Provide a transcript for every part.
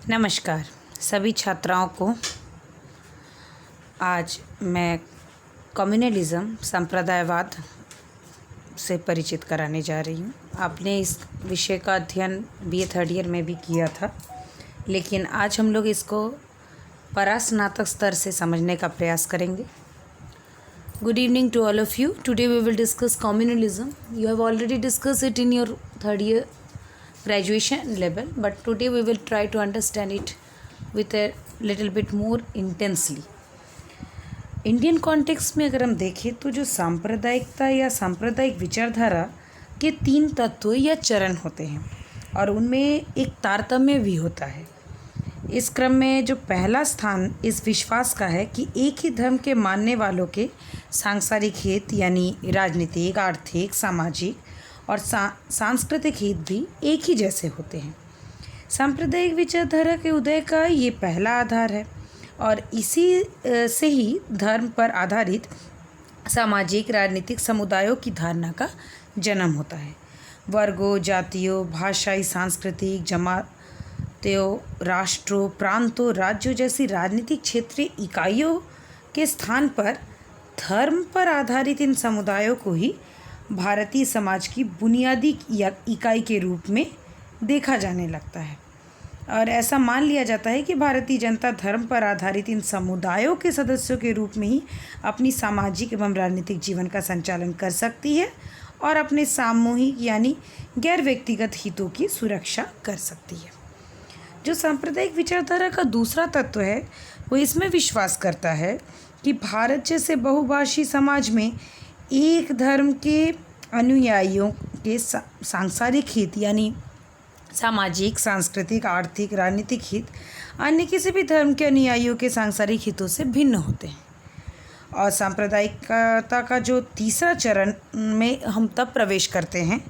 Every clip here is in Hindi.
नमस्कार सभी छात्राओं को। आज मैं कम्युनलिज़म संप्रदायवाद से परिचित कराने जा रही हूँ। आपने इस विषय का अध्ययन बीए थर्ड ईयर में भी किया था, लेकिन आज हम लोग इसको परास्नातक स्तर से समझने का प्रयास करेंगे। Good evening to all of you. Today we will discuss communalism. You have already discussed it in your third year graduation level, but today we will try to understand it with a little bit more intensely. Indian context में अगर हम देखें तो जो सांप्रदायिकता या सांप्रदायिक विचारधारा के 3 तत्व या चरण होते हैं और उनमें एक तारतम्य भी होता है। इस क्रम में जो पहला स्थान इस विश्वास का है कि एक ही धर्म के मानने वालों के सांसारिक हित यानी राजनीतिक, आर्थिक, सामाजिक और सांस्कृतिक हित भी एक ही जैसे होते हैं। सांप्रदायिक विचारधारा के उदय का ये पहला आधार है और इसी से ही धर्म पर आधारित सामाजिक राजनीतिक समुदायों की धारणा का जन्म होता है। वर्गों, जातियों, भाषाई, सांस्कृतिक जमातों, राष्ट्रों, प्रांतों, राज्यों जैसी राजनीतिक क्षेत्रीय इकाइयों के स्थान पर धर्म पर आधारित इन समुदायों को ही भारतीय समाज की बुनियादी इकाई के रूप में देखा जाने लगता है और ऐसा मान लिया जाता है कि भारतीय जनता धर्म पर आधारित इन समुदायों के सदस्यों के रूप में ही अपनी सामाजिक एवं राजनीतिक जीवन का संचालन कर सकती है और अपने सामूहिक यानी गैर व्यक्तिगत हितों की सुरक्षा कर सकती है। जो सांप्रदायिक विचारधारा का दूसरा तत्व है वो इसमें विश्वास करता है कि भारत जैसे बहुभाषी समाज में एक धर्म के अनुयायियों के सांसारिक हित यानी सामाजिक, सांस्कृतिक, आर्थिक, राजनीतिक हित अन्य किसी भी धर्म के अनुयायियों के सांसारिक हितों से भिन्न होते हैं। और सांप्रदायिकता का जो तीसरा चरण में हम तब प्रवेश करते हैं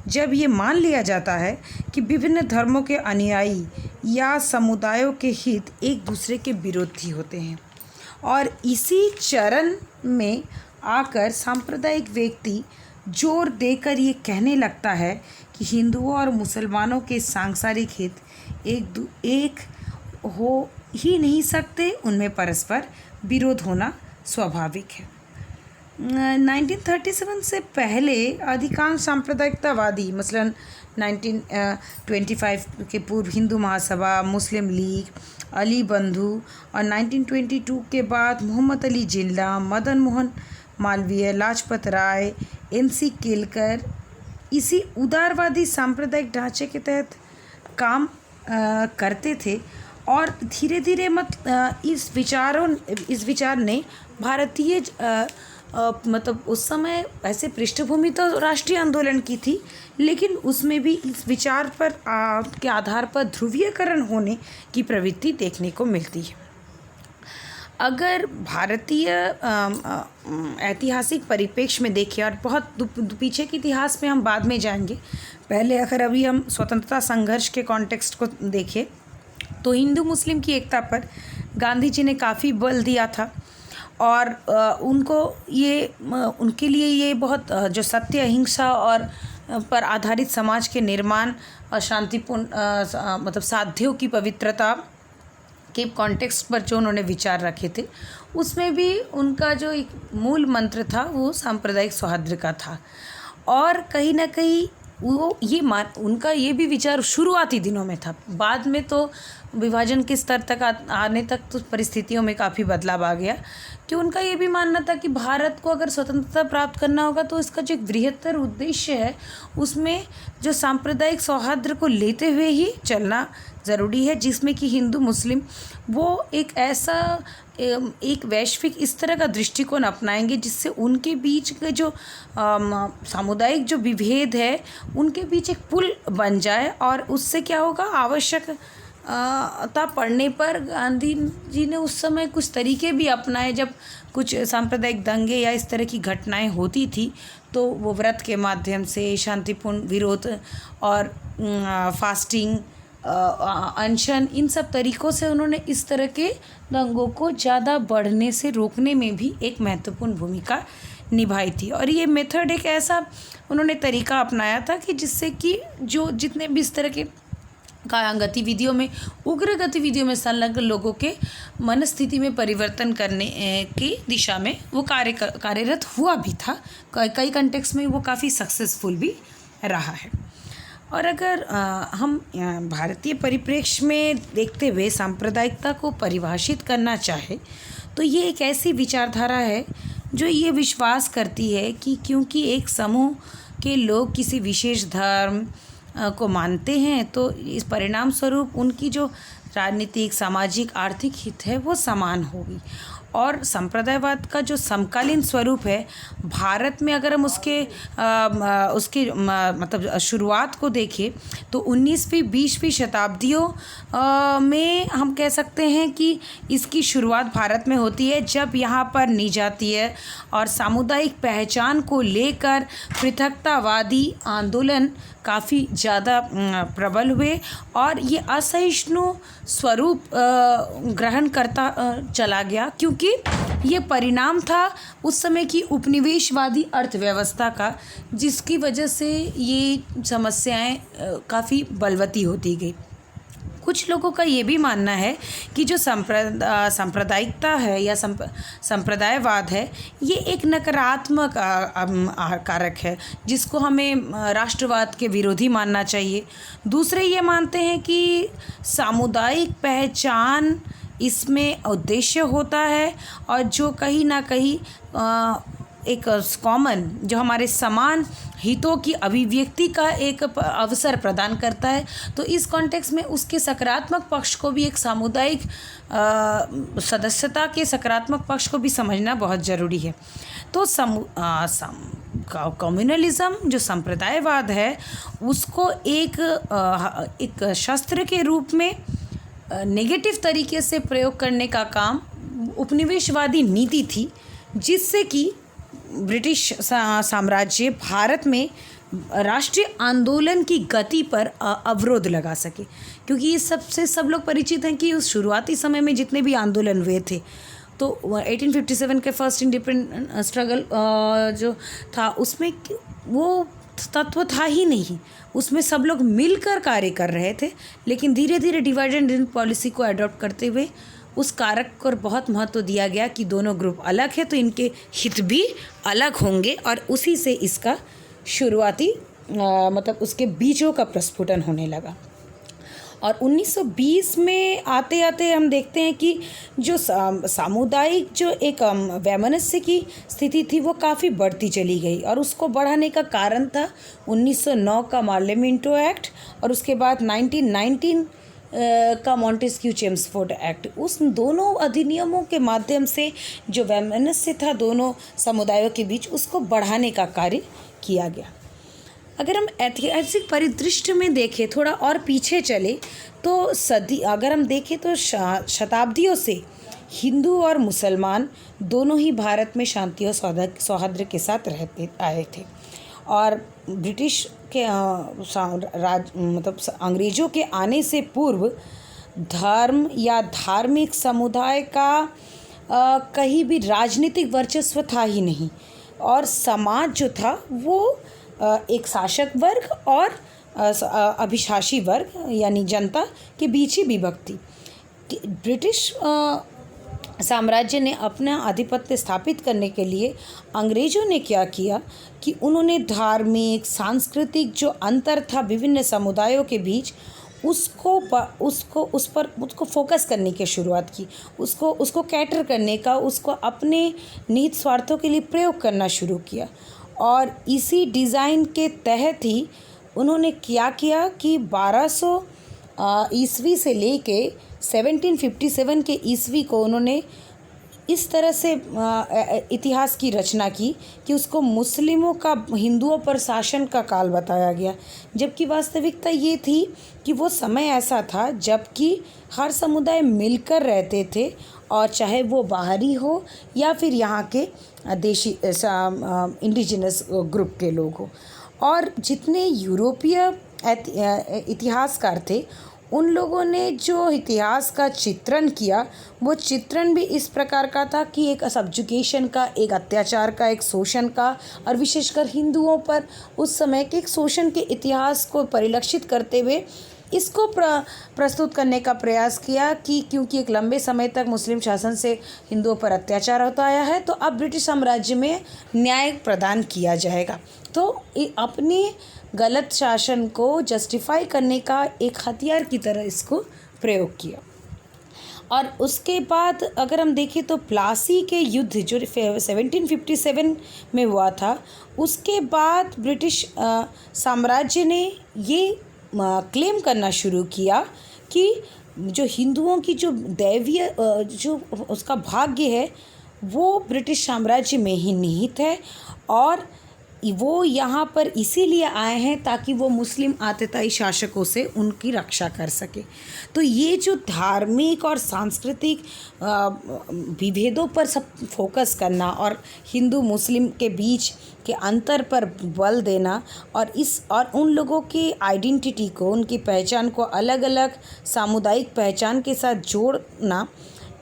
जब ये मान लिया जाता है कि विभिन्न धर्मों के अनुयायी या समुदायों के हित एक दूसरे के विरोधी होते हैं और इसी चरण में आकर सांप्रदायिक व्यक्ति जोर देकर ये कहने लगता है कि हिंदुओं और मुसलमानों के सांसारिक हित एक हो ही नहीं सकते, उनमें परस्पर विरोध होना स्वाभाविक है। 1937 से पहले अधिकांश सांप्रदायिकतावादी मसलन 1925 के पूर्व हिंदू महासभा, मुस्लिम लीग, अली बंधु और 1922 के बाद मोहम्मद अली जिन्ना, मदन मोहन मालवीय, लाजपत राय, एन.सी. केलकर इसी उदारवादी सांप्रदायिक ढांचे के तहत काम करते थे और धीरे धीरे इस विचार ने भारतीय मतलब उस समय ऐसे पृष्ठभूमि तो राष्ट्रीय आंदोलन की थी, लेकिन उसमें भी इस विचार पर के आधार पर ध्रुवीकरण होने की प्रवृत्ति देखने को मिलती है। अगर भारतीय ऐतिहासिक परिप्रेक्ष्य में देखें और बहुत पीछे के इतिहास में हम बाद में जाएंगे, पहले अगर अभी हम स्वतंत्रता संघर्ष के कॉन्टेक्स्ट को देखें तो हिंदू मुस्लिम की एकता पर गांधी जी ने काफ़ी बल दिया था और उनके लिए ये बहुत जो सत्य, अहिंसा और पर आधारित समाज के निर्माण और शांतिपूर्ण मतलब साध्यों की पवित्रता के कॉन्टेक्स्ट पर जो उन्होंने विचार रखे थे, उसमें भी उनका जो एक मूल मंत्र था वो सांप्रदायिक सौहार्द का था और कहीं ना कहीं वो उनका ये भी विचार शुरुआती दिनों में था। बाद में तो विभाजन के स्तर तक आने तक तो परिस्थितियों में काफ़ी बदलाव आ गया कि उनका ये भी मानना था कि भारत को अगर स्वतंत्रता प्राप्त करना होगा तो इसका जो एक बृहत्तर उद्देश्य है उसमें जो सांप्रदायिक सौहार्द को लेते हुए ही चलना ज़रूरी है, जिसमें कि हिंदू मुस्लिम वो एक ऐसा एक वैश्विक इस तरह का दृष्टिकोण अपनाएंगे जिससे उनके बीच के जो सामुदायिक जो विभेद है उनके बीच एक पुल बन जाए और उससे क्या होगा, आवश्यकता पड़ने पर गांधी जी ने उस समय कुछ तरीके भी अपनाए। जब कुछ सांप्रदायिक दंगे या इस तरह की घटनाएं होती थी तो वो व्रत के माध्यम से शांतिपूर्ण विरोध और फास्टिंग, अनशन, इन सब तरीक़ों से उन्होंने इस तरह के दंगों को ज़्यादा बढ़ने से रोकने में भी एक महत्वपूर्ण भूमिका निभाई थी। और ये मेथड एक ऐसा उन्होंने तरीका अपनाया था कि जिससे कि जो जितने भी इस तरह के गतिविधियों में उग्र गतिविधियों में संलग्न लोगों के मनस्थिति में परिवर्तन करने की दिशा में वो कार्यरत हुआ भी था। कई कंटेक्स्ट में वो काफ़ी सक्सेसफुल भी रहा है। और अगर हम भारतीय परिप्रेक्ष्य में देखते हुए सांप्रदायिकता को परिभाषित करना चाहे तो ये एक ऐसी विचारधारा है जो ये विश्वास करती है कि क्योंकि एक समूह के लोग किसी विशेष धर्म को मानते हैं तो इस परिणाम स्वरूप उनकी जो राजनीतिक, सामाजिक, आर्थिक हित है वो समान होगी। और संप्रदायवाद का जो समकालीन स्वरूप है भारत में, अगर हम उसके मतलब शुरुआत को देखें तो 19वीं 20वीं शताब्दियों में हम कह सकते हैं कि इसकी शुरुआत भारत में होती है, जब यहाँ पर निजातीय और सामुदायिक पहचान को लेकर पृथकतावादी आंदोलन काफ़ी ज़्यादा प्रबल हुए और ये असहिष्णु स्वरूप ग्रहण करता चला गया, क्योंकि ये परिणाम था उस समय की उपनिवेशवादी अर्थव्यवस्था का, जिसकी वजह से ये समस्याएं काफ़ी बलवती होती गई। कुछ लोगों का ये भी मानना है कि जो सांप्रदायिकता है या संप्रदायवाद है ये एक नकारात्मक कारक है जिसको हमें राष्ट्रवाद के विरोधी मानना चाहिए। दूसरे ये मानते हैं कि सामुदायिक पहचान इसमें उद्देश्य होता है और जो कहीं ना कहीं एक कॉमन, जो हमारे समान हितों की अभिव्यक्ति का एक अवसर प्रदान करता है। तो इस कॉन्टेक्स्ट में उसके सकारात्मक पक्ष को भी, एक सामुदायिक सदस्यता के सकारात्मक पक्ष को भी समझना बहुत ज़रूरी है। तो कम्युनलिज्म जो संप्रदायवाद है उसको एक शस्त्र के रूप में नेगेटिव तरीके से प्रयोग करने का काम उपनिवेशवादी नीति थी, जिससे कि ब्रिटिश साम्राज्य भारत में राष्ट्रीय आंदोलन की गति पर अवरोध लगा सके। क्योंकि ये सबसे सब लोग परिचित हैं कि उस शुरुआती समय में जितने भी आंदोलन हुए थे तो 1857 के फर्स्ट इंडिपेंडेंट स्ट्रगल जो था उसमें वो तत्व था ही नहीं, उसमें सब लोग मिलकर कार्य कर रहे थे। लेकिन धीरे धीरे डिवाइड एंड रूल पॉलिसी को अडॉप्ट करते हुए उस कारक को बहुत महत्व दिया गया कि दोनों ग्रुप अलग है तो इनके हित भी अलग होंगे, और उसी से इसका शुरुआती मतलब उसके बीजों का प्रस्फुटन होने लगा। और 1920 में आते आते हम देखते हैं कि जो सामुदायिक जो एक वैमनस्य की स्थिति थी वो काफ़ी बढ़ती चली गई, और उसको बढ़ाने का कारण था 1909 का मार्लेमिंटो एक्ट और उसके बाद 1919 का मॉन्टेस्क्यू चेम्सफोर्ड एक्ट। उस दोनों अधिनियमों के माध्यम से जो वैमनस्य था दोनों समुदायों के बीच, उसको बढ़ाने का कार्य किया गया। अगर हम ऐतिहासिक परिदृश्य में देखें, थोड़ा और पीछे चले तो अगर हम देखें तो शताब्दियों से हिंदू और मुसलमान दोनों ही भारत में शांति और सौहार्द के साथ रहते आए थे। और ब्रिटिश के मतलब अंग्रेज़ों के आने से पूर्व धर्म या धार्मिक समुदाय का कहीं भी राजनीतिक वर्चस्व था ही नहीं, और समाज जो था वो एक शासक वर्ग और अभिशासी वर्ग यानी जनता के बीच ही विभक्त थी। ब्रिटिश साम्राज्य ने अपना आधिपत्य स्थापित करने के लिए अंग्रेज़ों ने क्या किया कि उन्होंने धार्मिक सांस्कृतिक जो अंतर था विभिन्न समुदायों के बीच उसको फोकस करने की शुरुआत की, उसको कैटर करने का, उसको अपने निहित स्वार्थों के लिए प्रयोग करना शुरू किया। और इसी डिज़ाइन के तहत ही उन्होंने क्या किया कि 1200 ईस्वी से लेके 1757 के ईस्वी को उन्होंने इस तरह से इतिहास की रचना की कि उसको मुस्लिमों का हिंदुओं पर शासन का काल बताया गया, जबकि वास्तविकता ये थी कि वो समय ऐसा था जबकि हर समुदाय मिलकर रहते थे, और चाहे वो बाहरी हो या फिर यहाँ के देशी इंडिजिनस ग्रुप के लोग हो। और जितने यूरोपीय इतिहासकार थे उन लोगों ने जो इतिहास का चित्रण किया वो चित्रण भी इस प्रकार का था कि एक सब्जुकेशन का, एक अत्याचार का, एक शोषण का, और विशेषकर हिंदुओं पर उस समय के एक शोषण के इतिहास को परिलक्षित करते हुए इसको प्रस्तुत करने का प्रयास किया कि क्योंकि एक लंबे समय तक मुस्लिम शासन से हिंदुओं पर अत्याचार होता आया है, तो अब ब्रिटिश साम्राज्य में न्याय प्रदान किया जाएगा। तो अपने गलत शासन को जस्टिफाई करने का एक हथियार की तरह इसको प्रयोग किया। और उसके बाद अगर हम देखें तो प्लासी के युद्ध जो 1757 में हुआ था, उसके बाद ब्रिटिश साम्राज्य ने ये क्लेम करना शुरू किया कि जो हिंदुओं की जो दैवीय जो उसका भाग्य है वो ब्रिटिश साम्राज्य में ही निहित है, और वो यहाँ पर इसीलिए आए हैं ताकि वो मुस्लिम आतताई शासकों से उनकी रक्षा कर सके। तो ये जो धार्मिक और सांस्कृतिक विभेदों पर सब फोकस करना और हिंदू मुस्लिम के बीच के अंतर पर बल देना और उन लोगों की आइडेंटिटी को, उनकी पहचान को अलग अलग सामुदायिक पहचान के साथ जोड़ना,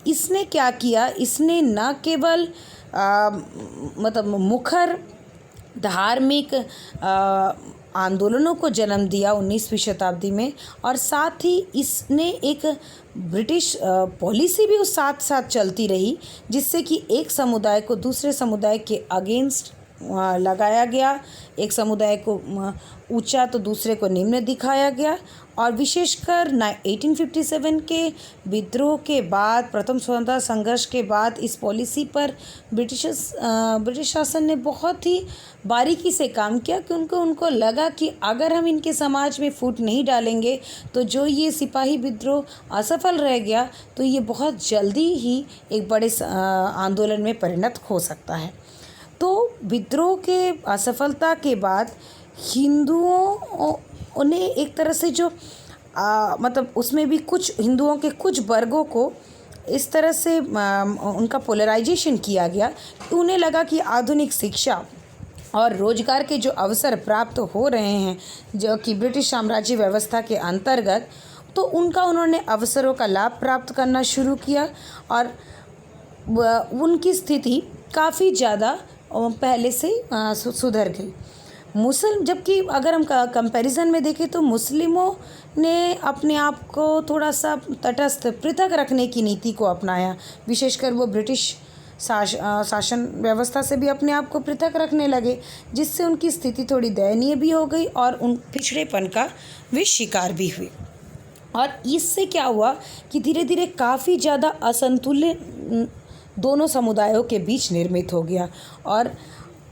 इसने क्या किया, इसने न केवल मतलब मुखर धार्मिक आंदोलनों को जन्म दिया 19वीं शताब्दी में, और साथ ही इसने एक ब्रिटिश पॉलिसी भी उस साथ साथ चलती रही, जिससे कि एक समुदाय को दूसरे समुदाय के अगेंस्ट लगाया गया, एक समुदाय को ऊंचा तो दूसरे को निम्न दिखाया गया। और विशेषकर 1857 के विद्रोह के बाद, प्रथम स्वतंत्रता संघर्ष के बाद इस पॉलिसी पर ब्रिटिश शासन ने बहुत ही बारीकी से काम किया, क्योंकि उनको लगा कि अगर हम इनके समाज में फूट नहीं डालेंगे तो जो ये सिपाही विद्रोह असफल रह गया तो ये बहुत जल्दी ही एक बड़े आंदोलन में परिणत हो सकता है। तो विद्रोह के असफलता के बाद हिंदुओं ने एक तरह से जो मतलब उसमें भी कुछ हिंदुओं के कुछ वर्गों को इस तरह से उनका पोलराइजेशन किया गया कि उन्हें लगा कि आधुनिक शिक्षा और रोजगार के जो अवसर प्राप्त हो रहे हैं जो कि ब्रिटिश साम्राज्य व्यवस्था के अंतर्गत, तो उन्होंने अवसरों का लाभ प्राप्त करना शुरू किया और उनकी स्थिति काफ़ी ज़्यादा पहले से सुधर गई। जबकि अगर हम कंपैरिजन में देखें तो मुस्लिमों ने अपने आप को थोड़ा सा तटस्थ पृथक रखने की नीति को अपनाया, विशेषकर वो ब्रिटिश शासन व्यवस्था से भी अपने आप को पृथक रखने लगे, जिससे उनकी स्थिति थोड़ी दयनीय भी हो गई और उन पिछड़ेपन का वे शिकार भी हुए। और इससे क्या हुआ कि धीरे धीरे काफ़ी ज़्यादा असंतुलन दोनों समुदायों के बीच निर्मित हो गया, और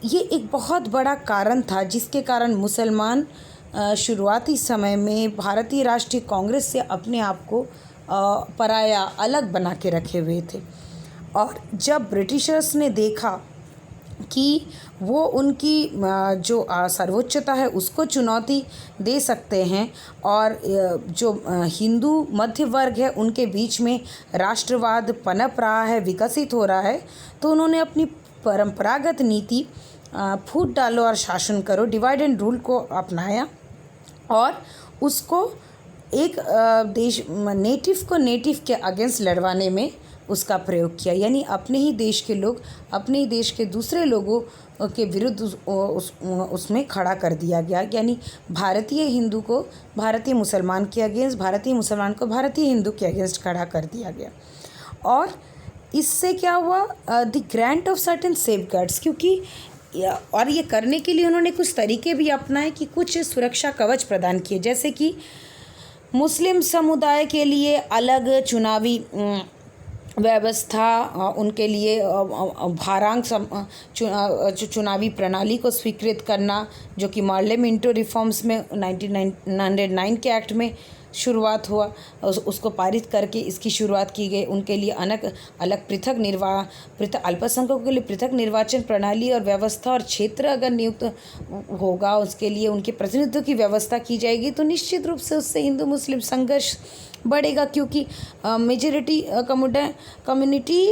ये एक बहुत बड़ा कारण था जिसके कारण मुसलमान शुरुआती समय में भारतीय राष्ट्रीय कांग्रेस से अपने आप को पराया अलग बना के रखे हुए थे। और जब ब्रिटिशर्स ने देखा कि वो उनकी जो सर्वोच्चता है उसको चुनौती दे सकते हैं और जो हिंदू मध्य वर्ग है उनके बीच में राष्ट्रवाद पनप रहा है, विकसित हो रहा है, तो उन्होंने अपनी परंपरागत नीति फूट डालो और शासन करो, डिवाइड एंड रूल को अपनाया और उसको एक नेटिव को नेटिव के अगेंस्ट लड़वाने में उसका प्रयोग किया। यानी अपने ही देश के लोग अपने ही देश के दूसरे लोगों के विरुद्ध उसमें खड़ा कर दिया गया। यानी भारतीय हिंदू को भारतीय मुसलमान के अगेंस्ट, भारतीय मुसलमान को भारतीय हिंदू के अगेंस्ट खड़ा कर दिया गया। और इससे क्या हुआ, the grant of certain safeguards, क्योंकि और ये करने के लिए उन्होंने कुछ तरीके भी अपनाए कि कुछ सुरक्षा कवच प्रदान किए, जैसे कि मुस्लिम समुदाय के लिए अलग चुनावी व्यवस्था, उनके लिए भारांक चुनावी प्रणाली को स्वीकृत करना, जो कि मार्लियामेंटो रिफॉर्म्स में 1909 के एक्ट में शुरुआत हुआ, उसको पारित करके इसकी शुरुआत की गई। उनके लिए अलग पृथक अल्पसंख्यकों के लिए पृथक निर्वाचन प्रणाली और व्यवस्था और क्षेत्र अगर नियुक्त होगा, उसके लिए उनके प्रतिनिधित्व की व्यवस्था की जाएगी, तो निश्चित रूप से उससे हिंदू मुस्लिम संघर्ष बढ़ेगा, क्योंकि मेजॉरिटी कम्युनिटी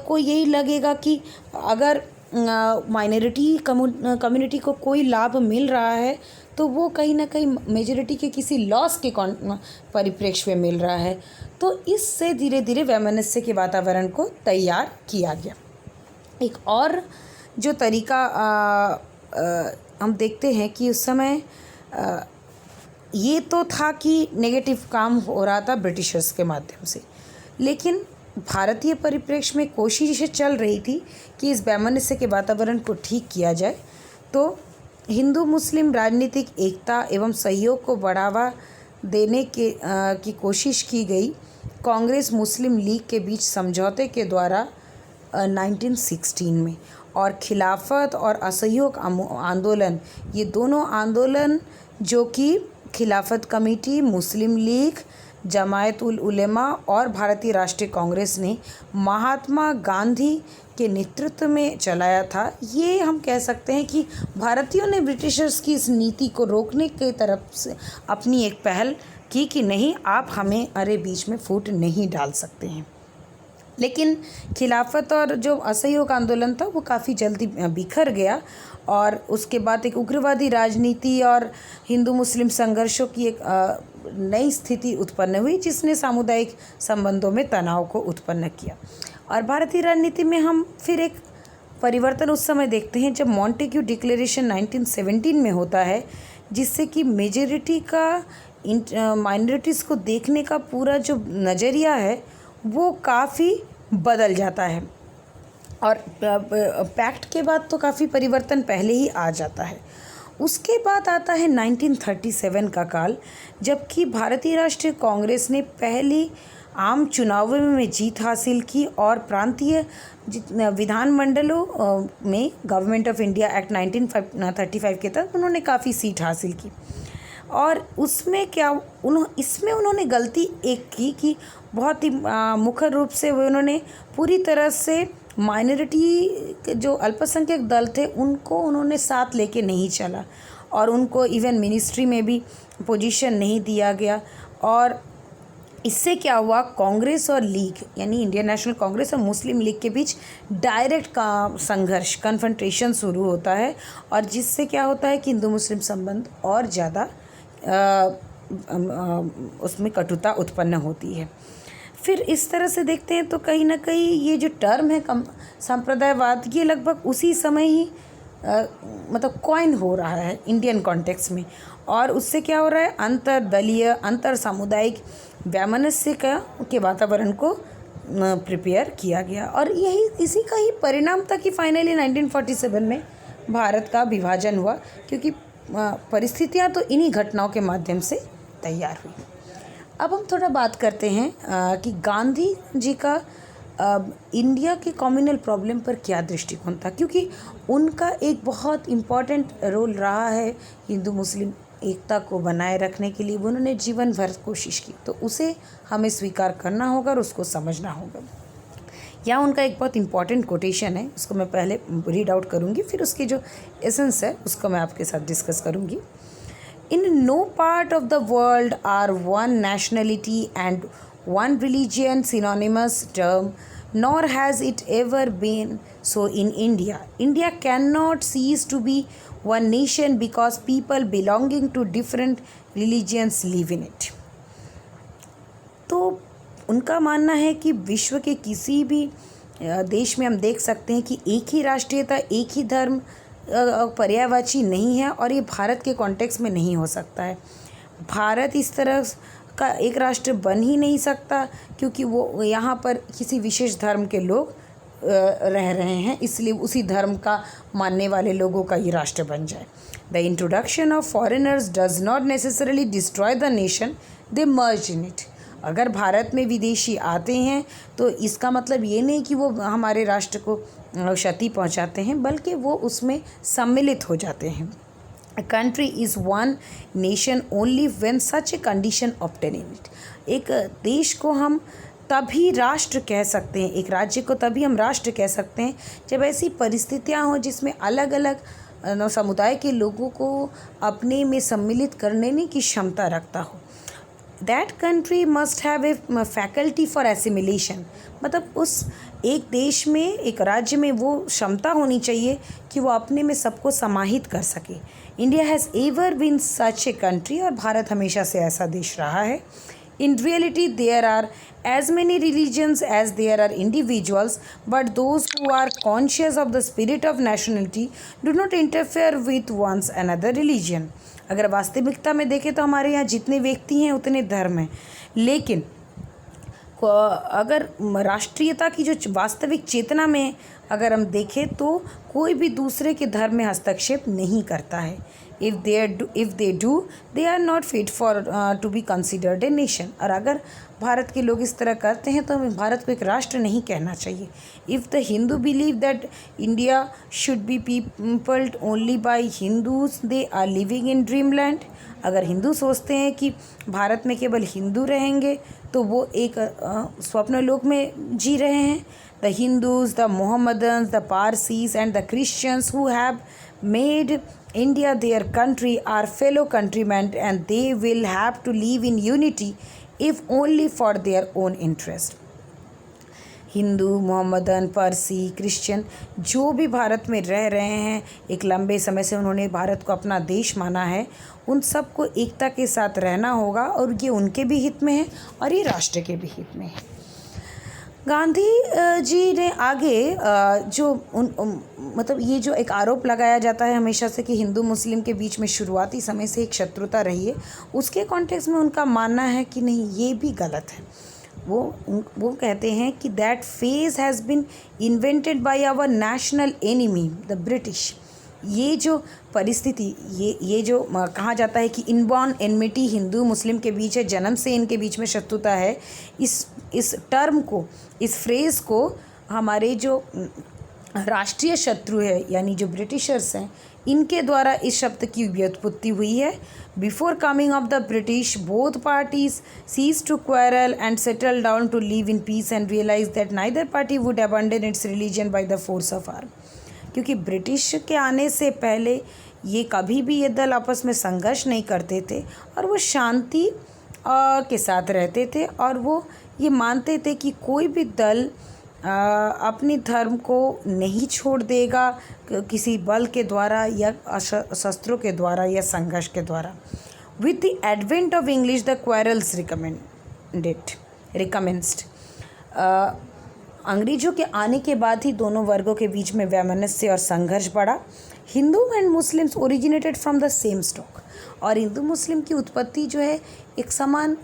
को यही लगेगा कि अगर माइनॉरिटी कम्युनिटी को कोई लाभ मिल रहा है तो वो कहीं ना कहीं मेजॉरिटी के किसी लॉस के परिप्रेक्ष्य में मिल रहा है। तो इससे धीरे धीरे वैमनस्य के वातावरण को तैयार किया गया। एक और जो तरीका हम देखते हैं कि उस समय ये तो था कि नेगेटिव काम हो रहा था ब्रिटिशर्स के माध्यम से, लेकिन भारतीय परिप्रेक्ष्य में कोशिशें चल रही थी कि इस वैमनस्य के वातावरण को ठीक किया जाए। तो हिंदू मुस्लिम राजनीतिक एकता एवं सहयोग को बढ़ावा देने की कोशिश की गई कांग्रेस मुस्लिम लीग के बीच समझौते के द्वारा 1916 में। और खिलाफत और असहयोग आंदोलन, ये दोनों आंदोलन जो कि खिलाफत कमेटी, मुस्लिम लीग, जमायत उल उलेमा और भारतीय राष्ट्रीय कांग्रेस ने महात्मा गांधी के नेतृत्व में चलाया था, ये हम कह सकते हैं कि भारतीयों ने ब्रिटिशर्स की इस नीति को रोकने की तरफ से अपनी एक पहल की कि नहीं, आप हमें अरे बीच में फूट नहीं डाल सकते हैं। लेकिन खिलाफत और जो असहयोग आंदोलन था वो काफ़ी जल्दी बिखर गया और उसके बाद एक उग्रवादी राजनीति और हिंदू मुस्लिम संघर्षों की एक नई स्थिति उत्पन्न हुई, जिसने सामुदायिक संबंधों में तनाव को उत्पन्न किया। और भारतीय राजनीति में हम फिर एक परिवर्तन उस समय देखते हैं जब मॉन्टेग्यू डिक्लेरेशन 1917 में होता है, जिससे कि मेजॉरिटी का माइनॉरिटीज़ को देखने का पूरा जो नज़रिया है वो काफ़ी बदल जाता है। और पैक्ट के बाद तो काफ़ी परिवर्तन पहले ही आ जाता है। उसके बाद आता है 1937 का काल, जबकि भारतीय राष्ट्रीय कांग्रेस ने पहली आम चुनावों में जीत हासिल की और प्रांतीय विधानमंडलों में गवर्नमेंट ऑफ इंडिया एक्ट 1935 के तहत उन्होंने काफ़ी सीट हासिल की। और उसमें इसमें उन्होंने गलती एक की कि बहुत ही मुख्य रूप से उन्होंने पूरी तरह से माइनॉरिटी जो अल्पसंख्यक दल थे उनको उन्होंने साथ लेके नहीं चला और उनको इवन मिनिस्ट्री में भी पोजीशन नहीं दिया गया। और इससे क्या हुआ, कांग्रेस और लीग यानी इंडियन नेशनल कांग्रेस और मुस्लिम लीग के बीच डायरेक्ट का संघर्ष, कन्फ्रंटेशन शुरू होता है और जिससे क्या होता है कि हिंदू मुस्लिम संबंध और ज़्यादा उसमें कटुता उत्पन्न होती है। फिर इस तरह से देखते हैं तो कहीं ना कहीं ये जो टर्म है सांप्रदायवाद, ये लगभग उसी समय ही मतलब कॉइन हो रहा है इंडियन कॉन्टेक्स्ट में। और उससे क्या हो रहा है, अंतरदलीय अंतर सामुदायिक वैमनस्य के वातावरण को प्रिपेयर किया गया। और इसी का ही परिणाम था कि फाइनली 1947 में भारत का विभाजन हुआ, क्योंकि परिस्थितियां तो इन्हीं घटनाओं के माध्यम से तैयार हुई। अब हम थोड़ा बात करते हैं कि गांधी जी का इंडिया के कम्युनल प्रॉब्लम पर क्या दृष्टिकोण था, क्योंकि उनका एक बहुत इम्पॉर्टेंट रोल रहा है हिंदू मुस्लिम एकता को बनाए रखने के लिए। उन्होंने जीवन भर कोशिश की, तो उसे हमें स्वीकार करना होगा और उसको समझना होगा। यहाँ उनका एक बहुत इंपॉर्टेंट कोटेशन है, उसको मैं पहले रीड आउट करूँगी, फिर उसकी जो एसेंस है उसको मैं आपके साथ डिस्कस करूँगी। In no part of the world are one nationality and one religion synonymous term, nor has it ever been so in India. India cannot cease to be one nation because people belonging to different religions live in it. तो उनका मानना है कि विश्व के किसी भी देश में हम देख सकते हैं कि एक ही राष्ट्रीयता, एक ही धर्म पर्यायवाची नहीं है और ये भारत के कॉन्टेक्स्ट में नहीं हो सकता है। भारत इस तरह का एक राष्ट्र बन ही नहीं सकता क्योंकि वो यहाँ पर किसी विशेष धर्म के लोग रह रहे हैं, इसलिए उसी धर्म का मानने वाले लोगों का ये राष्ट्र बन जाए। The introduction of foreigners does not necessarily destroy the nation, they merge in it. अगर भारत में विदेशी आते हैं तो इसका मतलब ये नहीं कि वो हमारे राष्ट्र को क्षति पहुंचाते हैं, बल्कि वो उसमें सम्मिलित हो जाते हैं। A country is one nation only when such a condition obtain in it. एक देश को हम तभी राष्ट्र कह सकते हैं, एक राज्य को तभी हम राष्ट्र कह सकते हैं जब ऐसी परिस्थितियां हों जिसमें अलग अलग समुदाय के लोगों को अपने में सम्मिलित करने की क्षमता रखता हो। That country must have a faculty for assimilation, मतलब उस एक देश में, एक राज्य में वो क्षमता होनी चाहिए कि वो अपने में सबको समाहित कर सके। India has ever been such a country, और भारत हमेशा से ऐसा देश रहा है। In reality there are as many religions as there are individuals, but those who are conscious of the spirit of nationality do not interfere with one's another religion. अगर वास्तविकता में देखें तो हमारे यहाँ जितने व्यक्ति हैं उतने धर्म हैं, लेकिन अगर राष्ट्रीयता की जो वास्तविक चेतना में अगर हम देखें तो कोई भी दूसरे के धर्म में हस्तक्षेप नहीं करता है। If they do they are not fit for to be considered a nation. और अगर भारत के लोग इस तरह करते हैं तो हमें भारत को एक राष्ट्र नहीं कहना चाहिए। If the Hindu believe that India should be peopled only by Hindus they are living in dream land. अगर हिंदू सोचते हैं कि भारत में केवल हिंदू रहेंगे तो वो एक स्वप्न लोक में जी रहे हैं। The Hindus, the Mohammedans, the Parsis and the Christians who have made India their country are fellow countrymen and they will have to live in unity if only for their own interest. Hindu, Mohammedan, Parsi, Christian जो भी भारत में रह रहे हैं, एक लंबे समय से उन्होंने भारत को अपना देश माना है, उन सबको एकता के साथ रहना होगा और ये उनके भी हित में है और ये राष्ट्र के भी हित में है। गांधी जी ने आगे मतलब ये जो एक आरोप लगाया जाता है हमेशा से कि हिंदू मुस्लिम के बीच में शुरुआती समय से एक शत्रुता रही है, उसके कॉन्टेक्स्ट में उनका मानना है कि नहीं, ये भी गलत है। वो कहते हैं कि that phase has been invented by our national enemy the British. ये जो परिस्थिति, ये जो कहा जाता है कि इनबॉर्न एनमिटी हिंदू मुस्लिम के बीच है, जन्म से इनके बीच में शत्रुता है, इस टर्म को, इस फ्रेज़ को हमारे जो राष्ट्रीय शत्रु है यानी जो ब्रिटिशर्स हैं, इनके द्वारा इस शब्द की व्युत्पत्ति हुई है। Before coming of the British both parties cease to quarrel and settle down to live in peace and realise that neither party would abandon its religion by the force of arm. क्योंकि ब्रिटिश के आने से पहले ये कभी भी ये दल आपस में संघर्ष नहीं करते थे और वो शांति के साथ रहते थे और वो ये मानते थे कि कोई भी दल अपने धर्म को नहीं छोड़ देगा किसी बल के द्वारा या शस्त्रों के द्वारा या संघर्ष के द्वारा। With the advent of English the quarrels recommenced. अंग्रेजों के आने के बाद ही दोनों वर्गों के बीच में वैमनस्य और संघर्ष बढ़ा। Hindu and Muslims originated from the same stock. और हिंदू मुस्लिम की उत्पत्ति जो है एक समान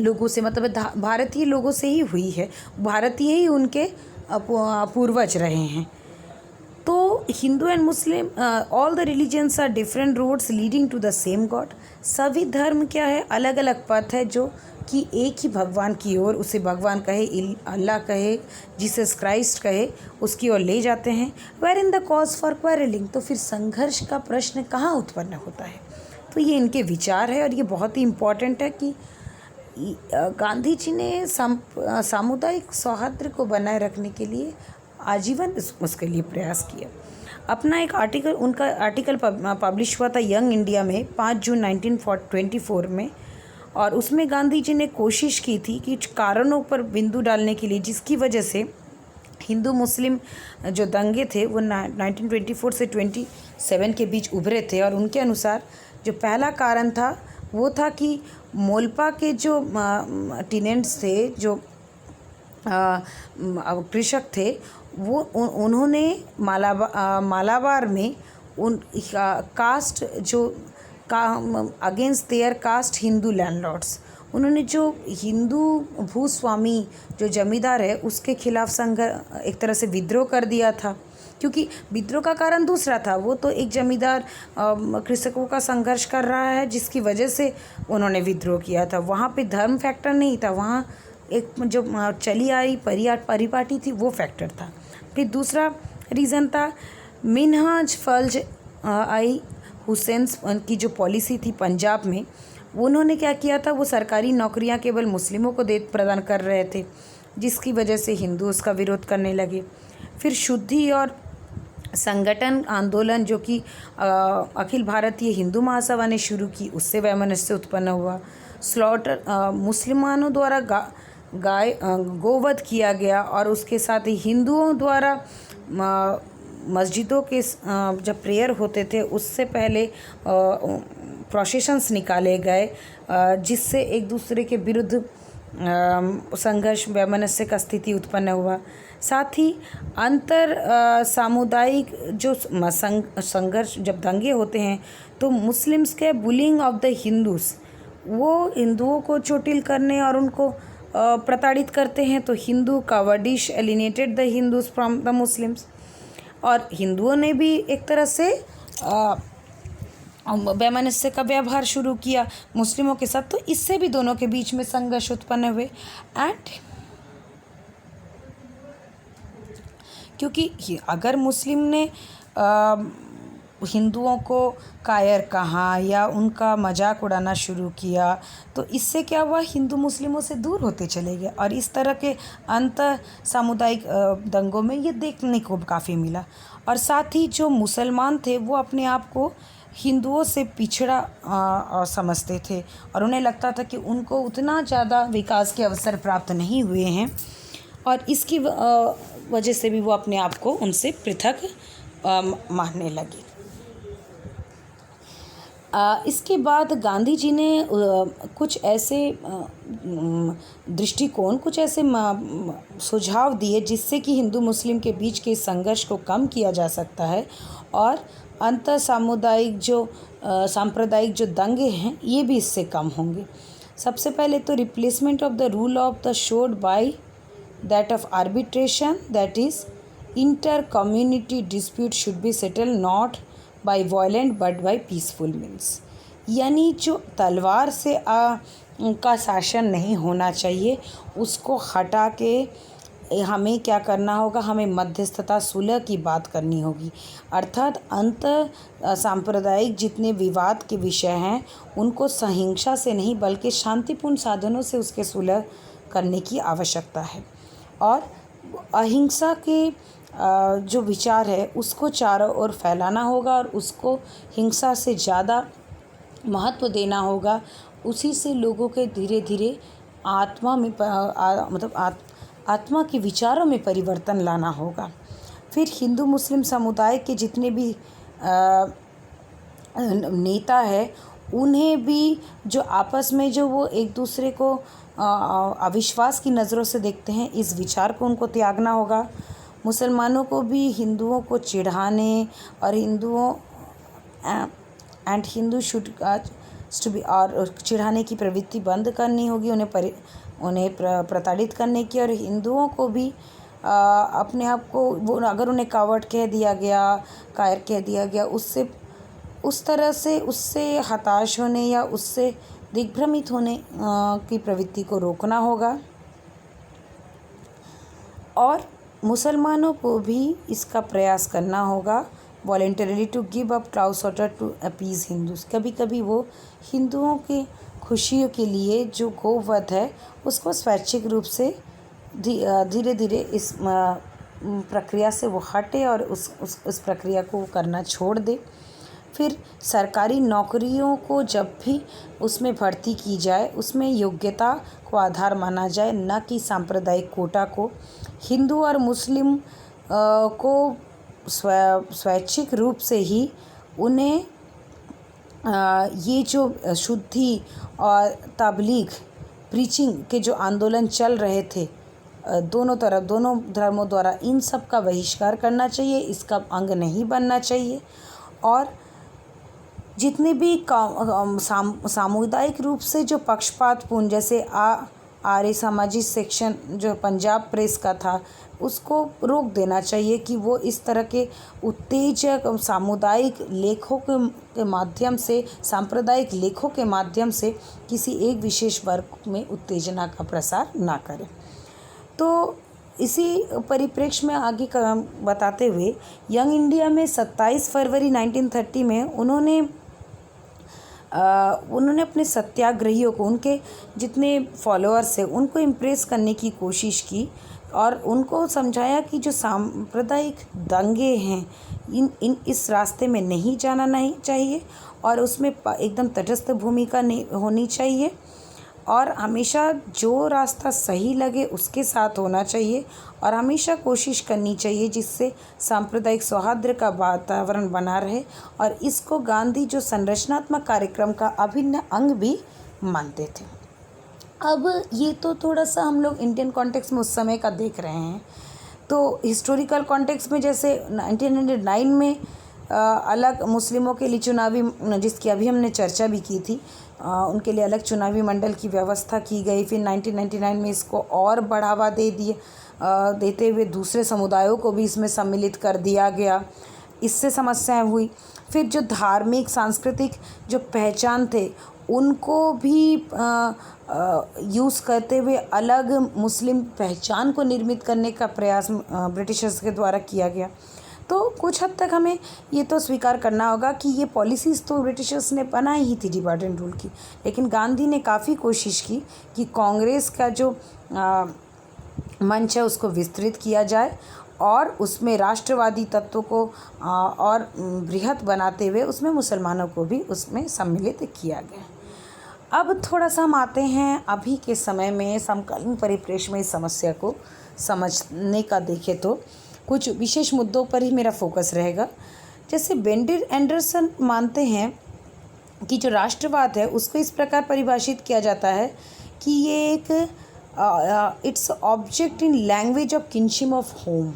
लोगों से, मतलब भारतीय लोगों से ही हुई है, भारतीय ही उनके पूर्वज रहे हैं। तो Hindu and Muslim all the religions are different roads leading to the same God. सभी धर्म क्या है, अलग अलग पथ है जो कि एक ही भगवान की ओर, उसे भगवान कहे, अल्लाह कहे, जीसस क्राइस्ट कहे, उसकी ओर ले जाते हैं। Wherein the cause for quarrelling. तो फिर संघर्ष का प्रश्न कहाँ उत्पन्न होता है। तो ये इनके विचार है और ये बहुत ही इम्पॉर्टेंट है कि गांधी जी ने सामुदायिक सौहार्द को बनाए रखने के लिए आजीवन उसके लिए प्रयास किया। अपना एक आर्टिकल, उनका आर्टिकल पब्लिश हुआ था यंग इंडिया में 5 जून 1924 में, और उसमें गांधी जी ने कोशिश की थी कि कारणों पर बिंदु डालने के लिए जिसकी वजह से हिंदू मुस्लिम जो दंगे थे वो 1924 से 27 के बीच उभरे थे। और उनके अनुसार जो पहला कारण था वो था कि मोल्पा के जो टिनेंट्स थे, जो कृषक थे, वो उन्होंने मालाबार में उन कास्ट जो against their caste Hindu landlords, उन्होंने जो हिंदू भूस्वामी जो जमींदार है उसके खिलाफ एक तरह से विद्रोह कर दिया था। क्योंकि विद्रोह का कारण दूसरा था, वो तो एक जमींदार कृषकों का संघर्ष कर रहा है जिसकी वजह से उन्होंने विद्रोह किया था। वहाँ पे धर्म फैक्टर नहीं था, वहाँ एक जो चली आई परिपाटी थी वो फैक्टर था। फिर दूसरा रीज़न था मिनहाज फल्ज आई हुसैन की जो पॉलिसी थी पंजाब में, वो उन्होंने क्या किया था, वो सरकारी नौकरियां केवल मुस्लिमों को प्रदान कर रहे थे जिसकी वजह से हिंदू उसका विरोध करने लगे। फिर शुद्धि और संगठन आंदोलन जो कि अखिल भारतीय हिंदू महासभा ने शुरू की, उससे वैमनस्य उत्पन्न हुआ। स्लॉटर मुसलमानों द्वारा गोवध किया गया और उसके साथ ही हिंदुओं द्वारा मस्जिदों के जब प्रेयर होते थे उससे पहले प्रोसेशंस निकाले गए जिससे एक दूसरे के विरुद्ध संघर्ष वैमनस्य का स्थिति उत्पन्न हुआ। साथ ही अंतर सामुदायिक जो संघर्ष, जब दंगे होते हैं तो मुस्लिम्स के बुलिंग ऑफ द हिंदूज़, वो हिंदुओं को चोटिल करने और उनको प्रताड़ित करते हैं। तो Hindu cowardice alienated the Hindus from the Muslims, और हिंदुओं ने भी एक तरह से वैमनस्य का व्यवहार शुरू किया मुस्लिमों के साथ। तो इससे भी दोनों के बीच में संघर्ष उत्पन्न हुए। एंड क्योंकि अगर मुस्लिम ने हिंदुओं को कायर कहा या उनका मजाक उड़ाना शुरू किया, तो इससे क्या हुआ, हिंदू मुस्लिमों से दूर होते चले गए। और इस तरह के अंत सामुदायिक दंगों में ये देखने को काफ़ी मिला। और साथ ही जो मुसलमान थे वो अपने आप को हिंदुओं से पिछड़ा समझते थे, और उन्हें लगता था कि उनको उतना ज़्यादा विकास के अवसर प्राप्त नहीं हुए हैं, और इसकी वजह से भी वो अपने आप को उनसे पृथक मानने लगे। इसके बाद गांधी जी ने कुछ ऐसे दृष्टिकोण, कुछ ऐसे सुझाव दिए जिससे कि हिंदू मुस्लिम के बीच के संघर्ष को कम किया जा सकता है, और अंतर सामुदायिक जो सांप्रदायिक जो दंगे हैं ये भी इससे कम होंगे। सबसे पहले तो replacement of the rule of the sword by that of arbitration, that is inter community dispute should be settle not by violent but by peaceful means. यानी जो तलवार से का शासन नहीं होना चाहिए, उसको हटा के हमें क्या करना होगा, हमें मध्यस्थता सुलह की बात करनी होगी। अर्थात अंत सांप्रदायिक जितने विवाद के विषय हैं उनको सहिंसा से नहीं बल्कि शांतिपूर्ण साधनों से उसके सुलह करने की आवश्यकता है। और अहिंसा के जो विचार है उसको चारों ओर फैलाना होगा, और उसको हिंसा से ज़्यादा महत्व देना होगा। उसी से लोगों के धीरे धीरे आत्मा में आत्मा के विचारों में परिवर्तन लाना होगा। फिर हिंदू मुस्लिम समुदाय के जितने भी नेता है उन्हें भी जो आपस में जो वो एक दूसरे को अविश्वास की नज़रों से देखते हैं, इस विचार को उनको त्यागना होगा। मुसलमानों को भी हिंदुओं को चिढ़ाने और हिंदू शुड टू बी और चिढ़ाने की प्रवृत्ति बंद करनी होगी, उन्हें प्रताड़ित करने की। और हिंदुओं को भी अपने आप को वो अगर उन्हें कावर्ड कह दिया गया, कायर कह दिया गया, उससे हताश होने या उससे दिग्भ्रमित होने की प्रवृत्ति को रोकना होगा। और मुसलमानों को भी इसका प्रयास करना होगा voluntarily to give up cow slaughter to appease Hindus. कभी कभी वो हिंदुओं के खुशियों के लिए जो गोवध है उसको स्वैच्छिक रूप से धीरे धीरे इस प्रक्रिया से वो हटे और उस प्रक्रिया को करना छोड़ दे। फिर सरकारी नौकरियों को जब भी उसमें भर्ती की जाए उसमें योग्यता को आधार माना जाए, न कि सांप्रदायिक कोटा को। हिंदू और मुस्लिम को स्वैच्छिक रूप से ही उन्हें ये जो शुद्धि और तबलीग प्रीचिंग के जो आंदोलन चल रहे थे दोनों धर्मों द्वारा, इन सब का बहिष्कार करना चाहिए, इसका अंग नहीं बनना चाहिए। और जितने भी सामुदायिक रूप से जो पक्षपातपूर्ण, जैसे आर्य समाजी सेक्शन जो पंजाब प्रेस का था, उसको रोक देना चाहिए कि वो इस तरह के उत्तेजक सामुदायिक लेखों के माध्यम से, सांप्रदायिक लेखों के माध्यम से किसी एक विशेष वर्ग में उत्तेजना का प्रसार ना करें। तो इसी परिप्रेक्ष्य में आगे बताते हुए यंग इंडिया में 27 फरवरी 1930 में उन्होंने अपने सत्याग्रहियों को, उनके जितने फॉलोअर्स हैं उनको इम्प्रेस करने की कोशिश की और उनको समझाया कि जो सांप्रदायिक दंगे हैं इस रास्ते में नहीं जाना नहीं चाहिए और उसमें एकदम तटस्थ भूमिका नहीं होनी चाहिए और हमेशा जो रास्ता सही लगे उसके साथ होना चाहिए और हमेशा कोशिश करनी चाहिए जिससे सांप्रदायिक सौहार्द का वातावरण बना रहे। और इसको गांधी जो संरचनात्मक कार्यक्रम का अभिन्न अंग भी मानते थे। अब ये तो थोड़ा सा हम लोग इंडियन कॉन्टेक्स्ट में उस समय का देख रहे हैं। तो हिस्टोरिकल कॉन्टेक्स्ट में जैसे 1909 में अलग मुस्लिमों के लिए चुनावी, जिसकी अभी हमने चर्चा भी की थी, उनके लिए अलग चुनावी मंडल की व्यवस्था की गई। फिर 1999 में इसको और बढ़ावा देते हुए दूसरे समुदायों को भी इसमें सम्मिलित कर दिया गया। इससे समस्याएं हुई। फिर जो धार्मिक सांस्कृतिक जो पहचान थे उनको भी यूज़ करते हुए अलग मुस्लिम पहचान को निर्मित करने का प्रयास ब्रिटिशर्स के द्वारा किया गया। तो कुछ हद तक हमें ये तो स्वीकार करना होगा कि ये पॉलिसीज़ तो ब्रिटिशर्स ने बनाई ही थी डिवाइड एंड रूल की, लेकिन गांधी ने काफ़ी कोशिश की कि कांग्रेस का जो मंच है उसको विस्तृत किया जाए और उसमें राष्ट्रवादी तत्व को और बृहत बनाते हुए उसमें मुसलमानों को भी उसमें सम्मिलित किया गया। अब थोड़ा सा हम आते हैं अभी के समय में समकालीन परिप्रेक्ष्य में इस समस्या को समझने का देखें तो कुछ विशेष मुद्दों पर ही मेरा फोकस रहेगा। जैसे बेंडिर एंडरसन मानते हैं कि जो राष्ट्रवाद है उसको इस प्रकार परिभाषित किया जाता है कि ये एक its object in language of kinship of home,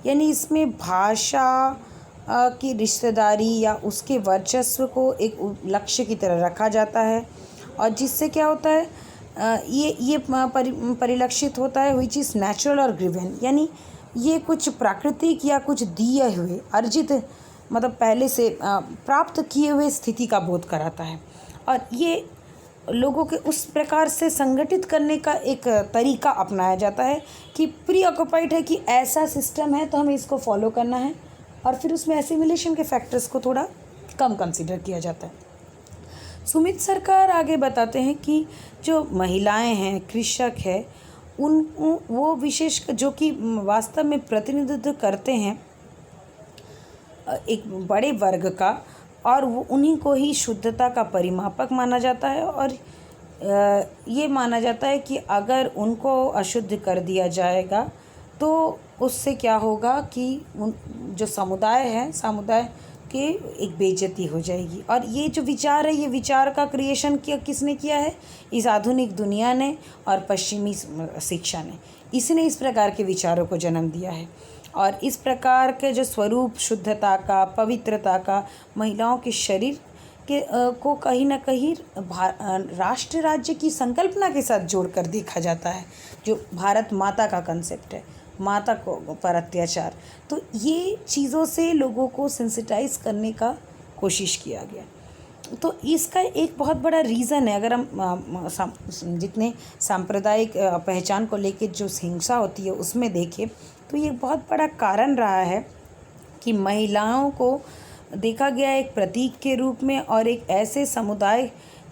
यानी इसमें भाषा की रिश्तेदारी या उसके वर्चस्व को एक लक्ष्य की तरह रखा जाता है, और जिससे क्या होता है ये परिलक्षित होता है विच इज़ नेचुरल और गिवन, यानी ये कुछ प्राकृतिक या कुछ दिए हुए अर्जित मतलब पहले से प्राप्त किए हुए स्थिति का बोध कराता है, और ये लोगों के उस प्रकार से संगठित करने का एक तरीका अपनाया जाता है कि प्री ऑक्युपाइड है कि ऐसा सिस्टम है तो हमें इसको फॉलो करना है, और फिर उसमें एसिमिलेशन के फैक्टर्स को थोड़ा कम कंसीडर किया जाता है। सुमित सरकार आगे बताते हैं कि जो महिलाएं हैं, कृषक है, वो विशेष जो कि वास्तव में प्रतिनिधित्व करते हैं एक बड़े वर्ग का, और वो उन्हीं को ही शुद्धता का परिमापक माना जाता है, और ये माना जाता है कि अगर उनको अशुद्ध कर दिया जाएगा तो उससे क्या होगा कि उन जो समुदाय के एक बेइज्जती हो जाएगी। और ये जो विचार है, ये विचार का क्रिएशन किसने किया है? इस आधुनिक दुनिया ने और पश्चिमी शिक्षा ने, इसने इस प्रकार के विचारों को जन्म दिया है। और इस प्रकार के जो स्वरूप शुद्धता का, पवित्रता का महिलाओं के शरीर के को कहीं ना कहीं राष्ट्र राज्य की संकल्पना के साथ जोड़कर देखा जाता है, जो भारत माता का कंसेप्ट है, माता को पर अत्याचार। तो ये चीज़ों से लोगों को सेंसिटाइज करने का कोशिश किया गया। तो इसका एक बहुत बड़ा रीज़न है, अगर हम जितने सांप्रदायिक पहचान को लेके जो हिंसा होती है उसमें देखें तो ये बहुत बड़ा कारण रहा है कि महिलाओं को देखा गया एक प्रतीक के रूप में और एक ऐसे समुदाय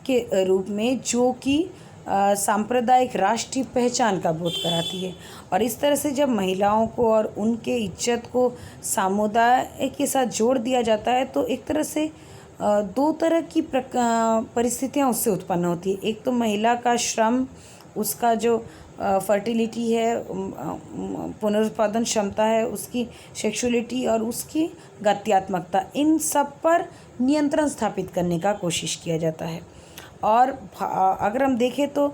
के रूप में जो कि सांप्रदायिक राष्ट्रीय पहचान का बोध कराती है। और इस तरह से जब महिलाओं को और उनके इज्जत को समुदाय के साथ जोड़ दिया जाता है तो एक तरह से दो तरह की परिस्थितियाँ उससे उत्पन्न होती है। एक तो महिला का श्रम, उसका जो फर्टिलिटी है, पुनरुत्पादन क्षमता है, उसकी सेक्सुअलिटी और उसकी गत्यात्मकता, इन सब पर नियंत्रण स्थापित करने का कोशिश किया जाता है। और अगर हम देखें तो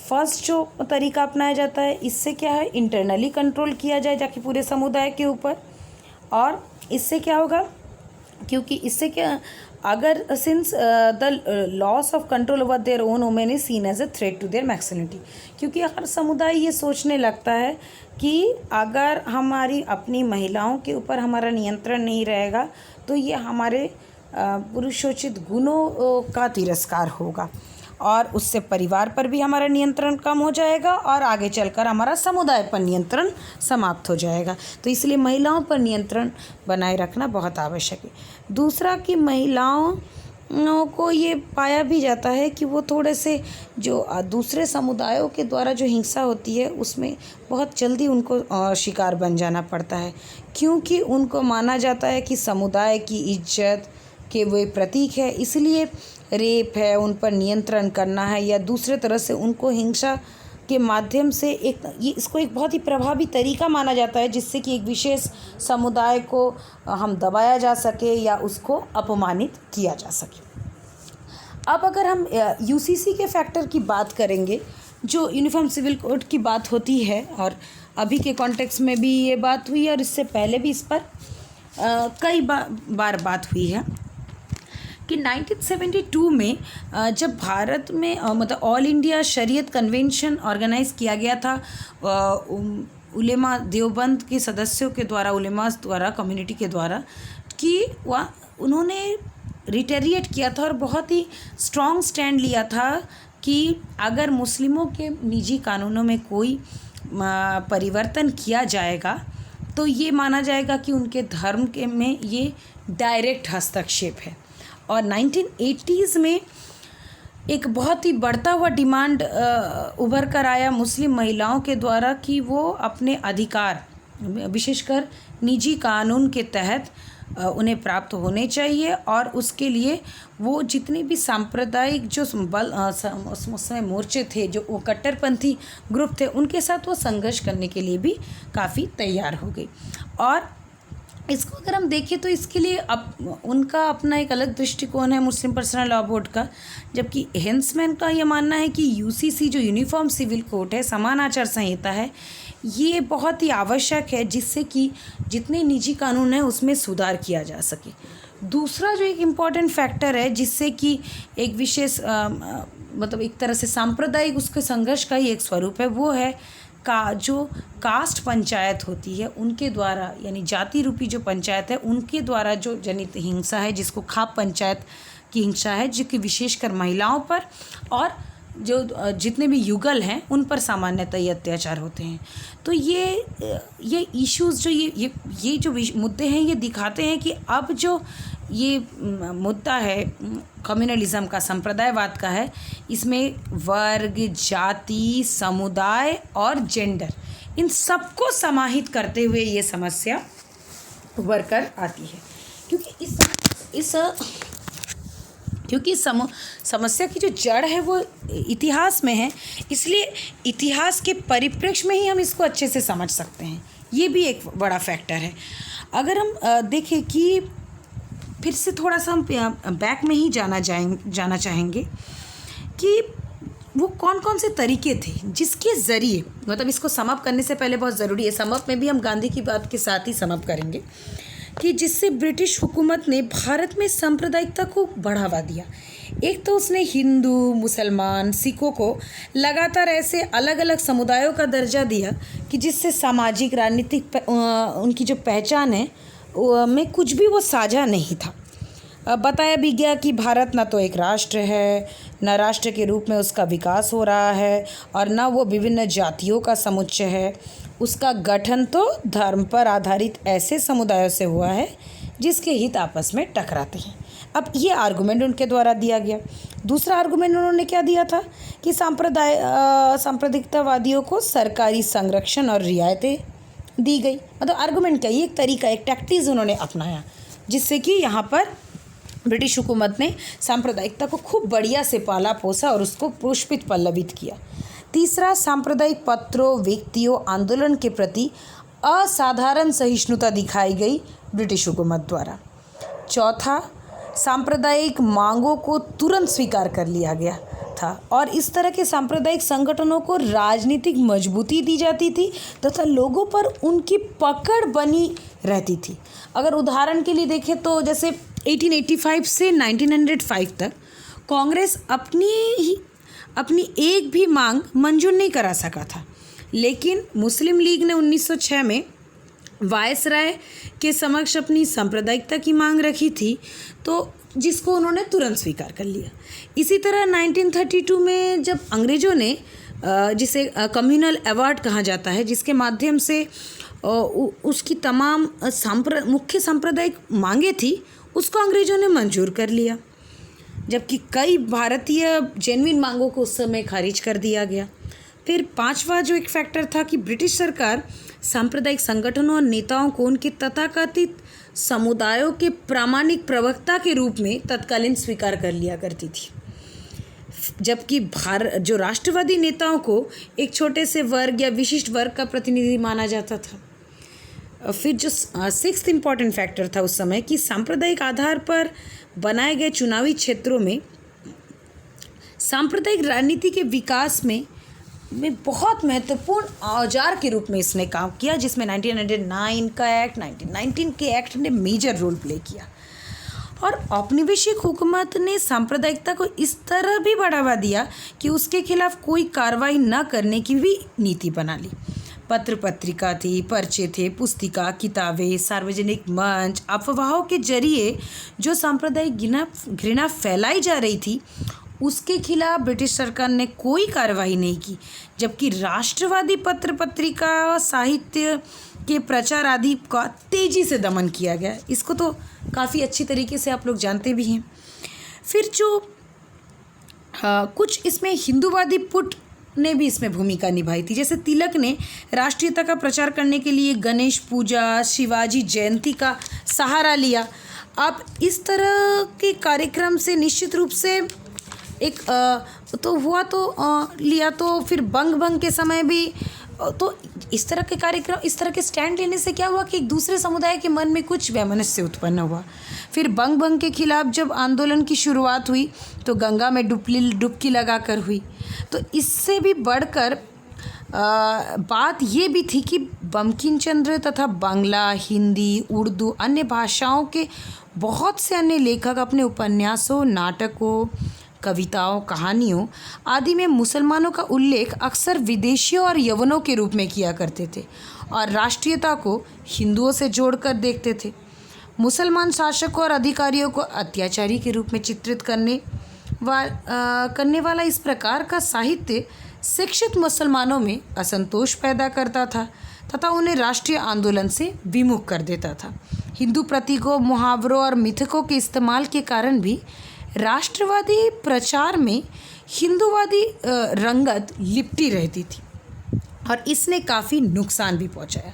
फर्स्ट जो तरीका अपनाया जाता है, इससे क्या है, इंटरनली कंट्रोल किया जाए जाके पूरे समुदाय के ऊपर। और इससे क्या होगा, क्योंकि इससे क्या, अगर since the loss of control over their own women is seen as a threat to their masculinity, क्योंकि हर समुदाय ये सोचने लगता है कि अगर हमारी अपनी महिलाओं के ऊपर हमारा नियंत्रण नहीं रहेगा तो ये हमारे पुरुषोचित गुणों का तिरस्कार होगा, और उससे परिवार पर भी हमारा नियंत्रण कम हो जाएगा और आगे चलकर हमारा समुदाय पर नियंत्रण समाप्त हो जाएगा। तो इसलिए महिलाओं पर नियंत्रण बनाए रखना बहुत आवश्यक है। दूसरा कि महिलाओं को ये पाया भी जाता है कि वो थोड़े से जो दूसरे समुदायों के द्वारा जो हिंसा होती है उसमें बहुत जल्दी उनको शिकार बन जाना पड़ता है, क्योंकि उनको माना जाता है कि समुदाय की इज्जत के वे प्रतीक है, इसलिए रेप है, उन पर नियंत्रण करना है या दूसरे तरह से उनको हिंसा के माध्यम से इसको एक बहुत ही प्रभावी तरीका माना जाता है जिससे कि एक विशेष समुदाय को हम दबाया जा सके या उसको अपमानित किया जा सके। अब अगर हम यूसीसी के फैक्टर की बात करेंगे, जो यूनिफॉर्म सिविल कोड की बात होती है, और अभी के कॉन्टेक्स्ट में भी ये बात हुई है और इससे पहले भी इस पर कई बार बात हुई है कि 1972 में जब भारत में मतलब ऑल इंडिया शरीयत कन्वेंशन ऑर्गेनाइज किया गया था उलेमा देवबंद के सदस्यों के द्वारा, उलेमास द्वारा, कम्युनिटी के द्वारा, कि वह उन्होंने रिटेरिएट किया था और बहुत ही स्ट्रॉन्ग स्टैंड लिया था कि अगर मुस्लिमों के निजी कानूनों में कोई परिवर्तन किया जाएगा तो ये माना जाएगा कि उनके धर्म के में ये डायरेक्ट हस्तक्षेप है। और 1980s में एक बहुत ही बढ़ता हुआ डिमांड उभर कर आया मुस्लिम महिलाओं के द्वारा कि वो अपने अधिकार, विशेषकर निजी कानून के तहत, उन्हें प्राप्त होने चाहिए और उसके लिए वो जितने भी सांप्रदायिक जो उसमें मोर्चे थे, जो वो कट्टरपंथी ग्रुप थे, उनके साथ वो संघर्ष करने के लिए भी काफ़ी तैयार हो गई। और इसको अगर हम देखें तो इसके लिए उनका अपना एक अलग दृष्टिकोण है मुस्लिम पर्सनल लॉ बोर्ड का, जबकि हेंसमैन का ये मानना है कि यूसीसी जो यूनिफॉर्म सिविल कोड है, समान आचार संहिता है, ये बहुत ही आवश्यक है जिससे कि जितने निजी कानून हैं उसमें सुधार किया जा सके। दूसरा जो एक इम्पॉर्टेंट फैक्टर है जिससे कि एक विशेष मतलब एक तरह से सांप्रदायिक उसके संघर्ष का ही एक स्वरूप है, वो है जो कास्ट पंचायत होती है उनके द्वारा, यानी जाति रूपी जो पंचायत है उनके द्वारा जो जनित हिंसा है, जिसको खाप पंचायत की हिंसा है, जो कि विशेषकर महिलाओं पर और जो जितने भी युगल हैं उन पर सामान्यतः ये अत्याचार होते हैं। तो ये इश्यूज़ जो ये जो मुद्दे हैं ये दिखाते हैं कि अब जो ये मुद्दा है कम्युनलिज्म का, संप्रदायवाद का है, इसमें वर्ग, जाति, समुदाय और जेंडर, इन सबको समाहित करते हुए ये समस्या उभर कर आती है। क्योंकि समस्या की जो जड़ है वो इतिहास में है, इसलिए इतिहास के परिप्रेक्ष्य में ही हम इसको अच्छे से समझ सकते हैं। ये भी एक बड़ा फैक्टर है। अगर हम देखें कि फिर से थोड़ा सा हम बैक में ही जाना चाहेंगे कि वो कौन कौन से तरीके थे जिसके ज़रिए, मतलब इसको समअप करने से पहले बहुत ज़रूरी है, समअप में भी हम गांधी की बात के साथ ही समअप करेंगे, कि जिससे ब्रिटिश हुकूमत ने भारत में सांप्रदायिकता को बढ़ावा दिया। एक तो उसने हिंदू, मुसलमान, सिखों को लगातार ऐसे अलग अलग समुदायों का दर्जा दिया कि जिससे सामाजिक, राजनीतिक उनकी जो पहचान है में कुछ भी वो साझा नहीं था। बताया भी गया कि भारत न तो एक राष्ट्र है, न राष्ट्र के रूप में उसका विकास हो रहा है और न वो विभिन्न जातियों का समुच्चय है। उसका गठन तो धर्म पर आधारित ऐसे समुदायों से हुआ है जिसके हित आपस में टकराते हैं। अब ये आर्गुमेंट उनके द्वारा दिया गया। दूसरा आर्गुमेंट उन्होंने क्या दिया था कि सांप्रदायिकतावादियों को सरकारी संरक्षण और रियायतें दी गई। मतलब आर्गुमेंट का ये एक तरीका, एक टैक्टिस उन्होंने अपनाया, जिससे कि यहाँ पर ब्रिटिश हुकूमत ने सांप्रदायिकता को खूब बढ़िया से पाला पोसा और उसको पुष्पित पल्लवित किया। तीसरा, सांप्रदायिक पत्रों, व्यक्तियों, आंदोलन के प्रति असाधारण सहिष्णुता दिखाई गई ब्रिटिश हुकूमत द्वारा। चौथा, सांप्रदायिक मांगों को तुरंत स्वीकार कर लिया गया था और इस तरह के सांप्रदायिक संगठनों को राजनीतिक मजबूती दी जाती थी तथा लोगों पर उनकी पकड़ बनी रहती थी। अगर उदाहरण के लिए देखें तो जैसे 1885 से 1905 तक कांग्रेस अपनी एक भी मांग मंजूर नहीं करा सका था, लेकिन मुस्लिम लीग ने 1906 में वायसराय के समक्ष अपनी सांप्रदायिकता की मांग रखी थी, तो जिसको उन्होंने तुरंत स्वीकार कर लिया। इसी तरह 1932 में जब अंग्रेज़ों ने जिसे कम्युनल अवार्ड कहा जाता है, जिसके माध्यम से उसकी तमाम मुख्य सांप्रदायिक मांगे थी, उसको अंग्रेज़ों ने मंजूर कर लिया, जबकि कई भारतीय जेन्युइन मांगों को उस समय खारिज कर दिया गया। फिर पांचवा जो एक फैक्टर था कि ब्रिटिश सरकार सांप्रदायिक संगठनों और नेताओं को उनके तथाकथित समुदायों के प्रामाणिक प्रवक्ता के रूप में तत्कालीन स्वीकार कर लिया करती थी, जबकि जो राष्ट्रवादी नेताओं को एक छोटे से वर्ग या विशिष्ट वर्ग का प्रतिनिधि माना जाता था। फिर जो सिक्स्थ इम्पॉर्टेंट फैक्टर था उस समय कि सांप्रदायिक आधार पर बनाए गए चुनावी क्षेत्रों में सांप्रदायिक राजनीति के विकास में में बहुत महत्वपूर्ण औजार के रूप में इसने काम किया, जिसमें 1909 का एक्ट, 1919 के एक्ट ने मेजर रोल प्ले किया। और औपनिवेशिक हुकूमत ने सांप्रदायिकता को इस तरह भी बढ़ावा दिया कि उसके खिलाफ कोई कार्रवाई न करने की भी नीति बना ली। पत्र पत्रिका थी, पर्चे थे, पुस्तिका, किताबें, सार्वजनिक मंच, अफवाहों के जरिए जो सांप्रदायिक घृणा फैलाई जा रही थी, उसके खिलाफ ब्रिटिश सरकार ने कोई कार्रवाई नहीं की, जबकि राष्ट्रवादी पत्र पत्रिका, साहित्य के प्रचार आदि का तेज़ी से दमन किया गया। इसको तो काफ़ी अच्छी तरीके से आप लोग जानते भी हैं। फिर जो कुछ इसमें हिंदूवादी पुट ने भी इसमें भूमिका निभाई थी। जैसे तिलक ने राष्ट्रीयता का प्रचार करने के लिए गणेश पूजा, शिवाजी जयंती का सहारा लिया। अब इस तरह के कार्यक्रम से निश्चित रूप से एक तो हुआ तो लिया, तो फिर बंग के समय भी तो इस तरह के कार्यक्रम, इस तरह के स्टैंड लेने से क्या हुआ कि एक दूसरे समुदाय के मन में कुछ वैमनस्य उत्पन्न हुआ। फिर बंग के खिलाफ जब आंदोलन की शुरुआत हुई तो गंगा में डुबकी लगाकर हुई। तो इससे भी बढ़कर बात ये भी थी कि बंकिम चंद्र तथा बांग्ला, हिंदी, उर्दू, अन्य भाषाओं के बहुत से अन्य लेखक अपने उपन्यासों, नाटकों, कविताओं, कहानियों आदि में मुसलमानों का उल्लेख अक्सर विदेशियों और यवनों के रूप में किया करते थे और राष्ट्रीयता को हिंदुओं से जोड़कर देखते थे। मुसलमान शासकों और अधिकारियों को अत्याचारी के रूप में चित्रित करने वाला इस प्रकार का साहित्य शिक्षित मुसलमानों में असंतोष पैदा करता था तथा उन्हें राष्ट्रीय आंदोलन से विमुख कर देता था। हिंदू प्रतीकों, मुहावरों और मिथकों के इस्तेमाल के कारण भी राष्ट्रवादी प्रचार में हिंदूवादी रंगत लिपटी रहती थी और इसने काफ़ी नुकसान भी पहुंचाया।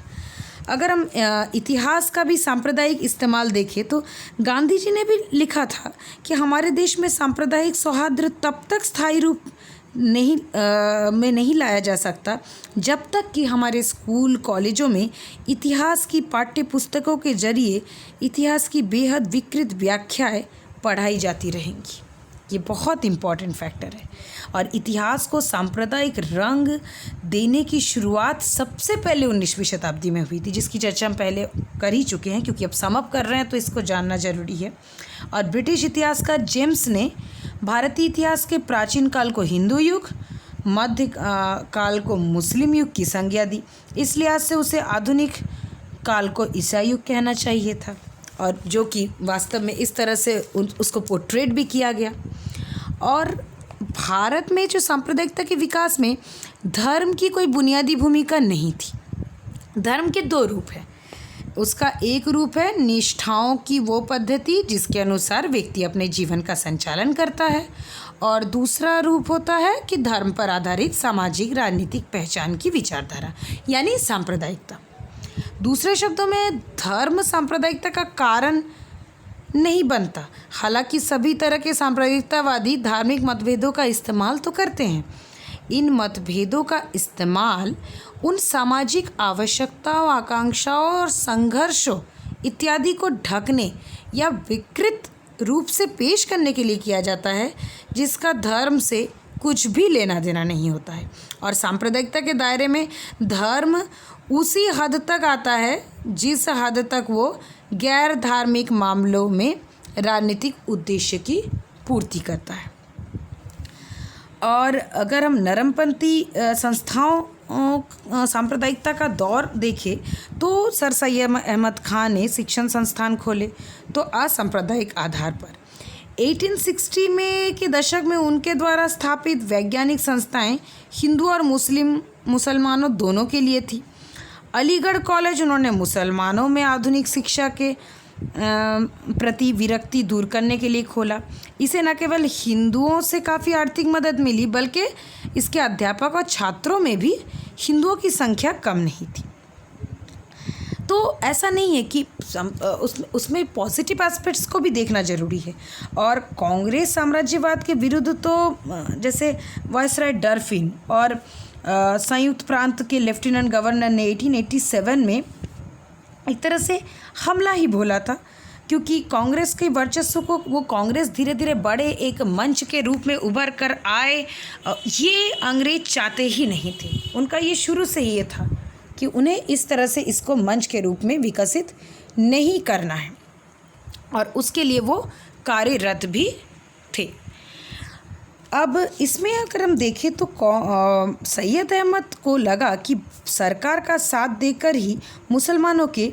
अगर हम इतिहास का भी सांप्रदायिक इस्तेमाल देखें तो गांधी जी ने भी लिखा था कि हमारे देश में सांप्रदायिक सौहार्द तब तक स्थायी रूप नहीं लाया जा सकता जब तक कि हमारे स्कूल कॉलेजों में इतिहास की पाठ्य पुस्तकों के जरिए इतिहास की बेहद विकृत व्याख्याएं पढ़ाई जाती रहेंगी। ये बहुत इम्पॉर्टेंट फैक्टर है। और इतिहास को सांप्रदायिक रंग देने की शुरुआत सबसे पहले 19वीं शताब्दी में हुई थी, जिसकी चर्चा हम पहले कर ही चुके हैं, क्योंकि अब सम अप कर रहे हैं तो इसको जानना जरूरी है। और ब्रिटिश इतिहासकार जेम्स ने भारतीय इतिहास के प्राचीन काल को हिंदू युग, मध्य काल को मुस्लिम युग की संज्ञा दी। इस लिहाज से उसे आधुनिक काल को ईसाई युग कहना चाहिए था, और जो कि वास्तव में इस तरह से उसको पोर्ट्रेट भी किया गया। और भारत में जो सांप्रदायिकता के विकास में धर्म की कोई बुनियादी भूमिका नहीं थी। धर्म के दो रूप हैं। उसका एक रूप है निष्ठाओं की वो पद्धति जिसके अनुसार व्यक्ति अपने जीवन का संचालन करता है, और दूसरा रूप होता है कि धर्म पर आधारित सामाजिक राजनीतिक पहचान की विचारधारा, यानी सांप्रदायिकता। दूसरे शब्दों में धर्म सांप्रदायिकता का कारण नहीं बनता। हालांकि सभी तरह के सांप्रदायिकतावादी धार्मिक मतभेदों का इस्तेमाल तो करते हैं। इन मतभेदों का इस्तेमाल उन सामाजिक आवश्यकताओं, आकांक्षाओं और संघर्षों इत्यादि को ढकने या विकृत रूप से पेश करने के लिए किया जाता है जिसका धर्म से कुछ भी लेना देना नहीं होता है। और सांप्रदायिकता के दायरे में धर्म उसी हद तक आता है जिस हद तक वो गैर धार्मिक मामलों में राजनीतिक उद्देश्य की पूर्ति करता है। और अगर हम नरमपंथी संस्थाओं सांप्रदायिकता का दौर देखें तो सर सैयद अहमद खान ने शिक्षण संस्थान खोले तो असांप्रदायिक आधार पर। 1860 में के दशक में उनके द्वारा स्थापित वैज्ञानिक संस्थाएं हिंदू और मुसलमानों दोनों के लिए थी। अलीगढ़ कॉलेज उन्होंने मुसलमानों में आधुनिक शिक्षा के प्रति विरक्ति दूर करने के लिए खोला। इसे न केवल हिंदुओं से काफ़ी आर्थिक मदद मिली बल्कि इसके अध्यापक और छात्रों में भी हिंदुओं की संख्या कम नहीं थी। तो ऐसा नहीं है कि उसमें पॉजिटिव एस्पेक्ट्स को भी देखना ज़रूरी है। और कांग्रेस साम्राज्यवाद के विरुद्ध तो जैसे वायसराय डरफिन और संयुक्त प्रांत के लेफ्टिनेंट गवर्नर ने 1887 में एक तरह से हमला ही बोला था, क्योंकि कांग्रेस के वर्चस्व को वो कांग्रेस धीरे धीरे बड़े एक मंच के रूप में उभर कर आए, ये अंग्रेज चाहते ही नहीं थे। उनका ये शुरू से ही ये था कि उन्हें इस तरह से इसको मंच के रूप में विकसित नहीं करना है, और उसके लिए वो कार्यरत भी थे। अब इसमें अगर हम देखें तो सैयद अहमद को लगा कि सरकार का साथ देकर ही मुसलमानों के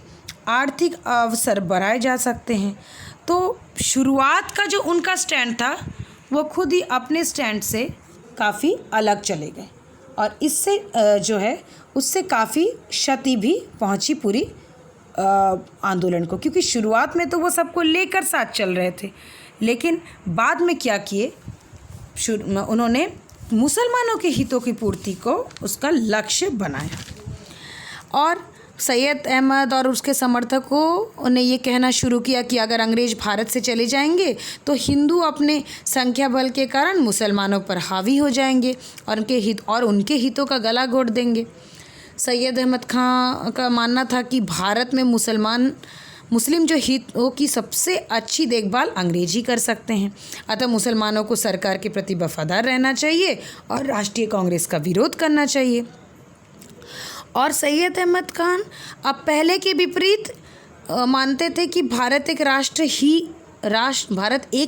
आर्थिक अवसर बढ़ाए जा सकते हैं। तो शुरुआत का जो उनका स्टैंड था वो खुद ही अपने स्टैंड से काफ़ी अलग चले गए, और इससे जो है उससे काफ़ी क्षति भी पहुंची पूरी आंदोलन को, क्योंकि शुरुआत में तो वो सबको लेकर साथ चल रहे थे, लेकिन बाद में क्या किए, उन्होंने मुसलमानों के हितों की पूर्ति को उसका लक्ष्य बनाया। और सैयद अहमद और उसके समर्थकों ने ये कहना शुरू किया कि अगर अंग्रेज भारत से चले जाएंगे तो हिंदू अपने संख्या बल के कारण मुसलमानों पर हावी हो जाएंगे और उनके हितों का गला घोट देंगे। सैयद अहमद खां का मानना था कि भारत में मुस्लिम जो हितों की सबसे अच्छी देखभाल अंग्रेज ही कर सकते हैं, अतः मुसलमानों को सरकार के प्रति वफादार रहना चाहिए और राष्ट्रीय कांग्रेस का विरोध करना चाहिए। और सैयद अहमद खान अब पहले के विपरीत मानते थे कि भारत एक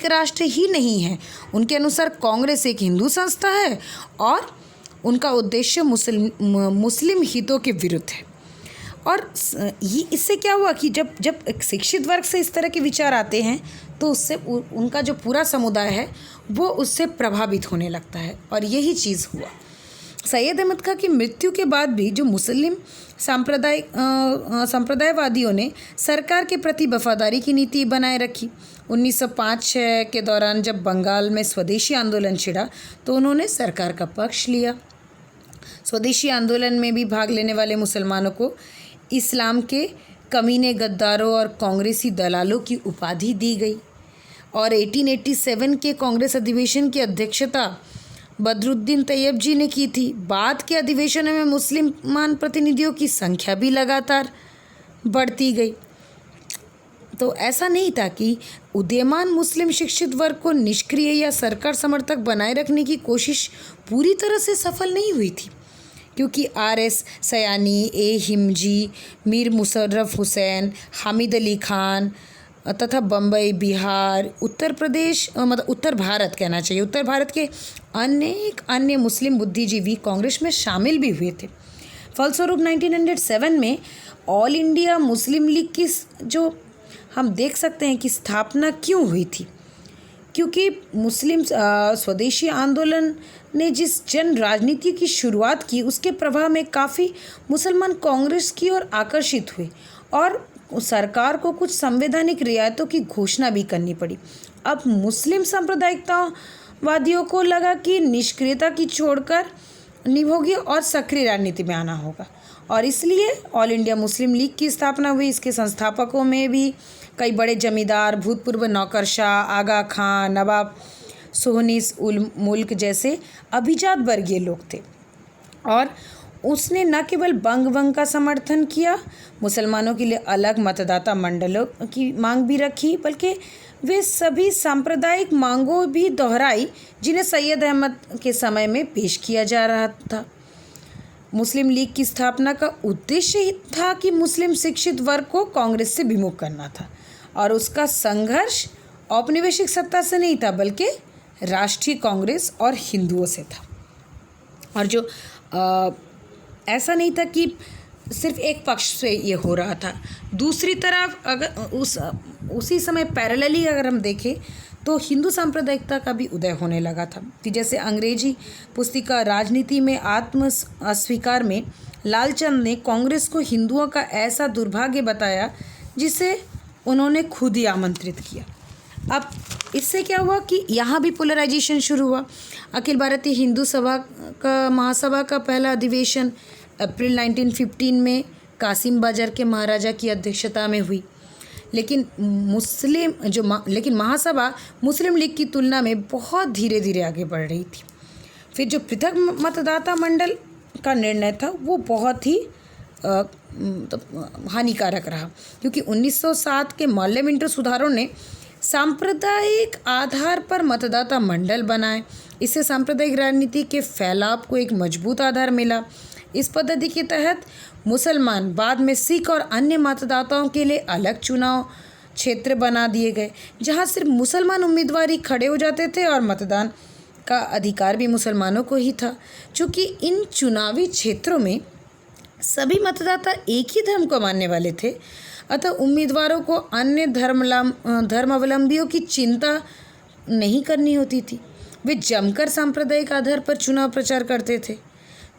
राष्ट्र ही नहीं है। उनके अनुसार कांग्रेस एक हिंदू संस्था है और उनका उद्देश्य मुस्लिम हितों के विरुद्ध है। और ये इससे क्या हुआ कि जब एक शिक्षित वर्ग से इस तरह के विचार आते हैं तो उससे उनका जो पूरा समुदाय है वो उससे प्रभावित होने लगता है, और यही चीज़ हुआ। सैयद अहमद खां की मृत्यु के बाद भी जो मुस्लिम संप्रदायवादियों ने सरकार के प्रति वफादारी की नीति बनाए रखी। 1905-6 के दौरान जब बंगाल में स्वदेशी आंदोलन छिड़ा तो उन्होंने सरकार का पक्ष लिया। स्वदेशी आंदोलन में भी भाग लेने वाले मुसलमानों को इस्लाम के कमीने गद्दारों और कांग्रेसी दलालों की उपाधि दी गई। और 1887 के कांग्रेस अधिवेशन की अध्यक्षता बदरुद्दीन तैयब जी ने की थी। बाद के अधिवेशनों में मुसलमान प्रतिनिधियों की संख्या भी लगातार बढ़ती गई। तो ऐसा नहीं था कि उदीयमान मुस्लिम शिक्षित वर्ग को निष्क्रिय या सरकार समर्थक बनाए रखने की कोशिश पूरी तरह से सफल नहीं हुई थी, क्योंकि आर.एस. सयानी, ए. हिमजी, मीर मुशर्रफ हुसैन, हामिद अली खान तथा बम्बई, बिहार, उत्तर भारत कहना चाहिए, उत्तर भारत के अनेक अन्य मुस्लिम बुद्धिजीवी कांग्रेस में शामिल भी हुए थे। फलस्वरूप 1907 में ऑल इंडिया मुस्लिम लीग की जो हम देख सकते हैं कि स्थापना क्यों हुई थी, क्योंकि मुस्लिम स्वदेशी आंदोलन ने जिस जन राजनीति की शुरुआत की उसके प्रभाव में काफ़ी मुसलमान कांग्रेस की ओर आकर्षित हुए और सरकार को कुछ संवैधानिक रियायतों की घोषणा भी करनी पड़ी। अब मुस्लिम सांप्रदायिकतावादियों को लगा कि निष्क्रियता की छोड़कर निभोगी और सक्रिय राजनीति में आना होगा, और इसलिए ऑल इंडिया मुस्लिम लीग की स्थापना हुई। इसके संस्थापकों में भी कई बड़े जमींदार, भूतपूर्व नौकरशाह, आगा खां, नवाब सोहनिस उल मुल्क जैसे अभिजात वर्गीय लोग थे। और उसने न केवल बंग का समर्थन किया, मुसलमानों के लिए अलग मतदाता मंडलों की मांग भी रखी, बल्कि वे सभी सांप्रदायिक मांगों भी दोहराई जिन्हें सैयद अहमद के समय में पेश किया जा रहा था। मुस्लिम लीग की स्थापना का उद्देश्य ही था कि मुस्लिम शिक्षित वर्ग को कांग्रेस से विमुख करना था, और उसका संघर्ष औपनिवेशिक सत्ता से नहीं था बल्कि राष्ट्रीय कांग्रेस और हिंदुओं से था। और जो ऐसा नहीं था कि सिर्फ एक पक्ष से ये हो रहा था। दूसरी तरफ अगर उसी समय पैरेलली अगर हम देखें तो हिंदू सांप्रदायिकता का भी उदय होने लगा था कि जैसे अंग्रेजी पुस्तिका राजनीति में आत्म अस्वीकार में लालचंद ने कांग्रेस को हिंदुओं का ऐसा दुर्भाग्य बताया जिसे उन्होंने खुद ही आमंत्रित किया। अब इससे क्या हुआ कि यहाँ भी पोलराइजेशन शुरू हुआ। अखिल भारतीय हिंदू महासभा का पहला अधिवेशन अप्रैल 1915 में कासिम बाजार के महाराजा की अध्यक्षता में हुई, लेकिन महासभा मुस्लिम लीग की तुलना में बहुत धीरे धीरे आगे बढ़ रही थी। फिर जो पृथक मतदाता मंडल का निर्णय था वो बहुत ही हानिकारक रहा, क्योंकि 1907 के मौल्य मिंटो सुधारों ने सांप्रदायिक आधार पर मतदाता मंडल बनाए। इससे सांप्रदायिक राजनीति के फैलाव को एक मजबूत आधार मिला। इस पद्धति के तहत मुसलमान, बाद में सिख और अन्य मतदाताओं के लिए अलग चुनाव क्षेत्र बना दिए गए, जहां सिर्फ मुसलमान उम्मीदवार ही खड़े हो जाते थे और मतदान का अधिकार भी मुसलमानों को ही था। चूँकि इन चुनावी क्षेत्रों में सभी मतदाता एक ही धर्म को मानने वाले थे, अतः उम्मीदवारों को अन्य धर्मावलंबियों की चिंता नहीं करनी होती थी। वे जमकर सांप्रदायिक आधार पर चुनाव प्रचार करते थे।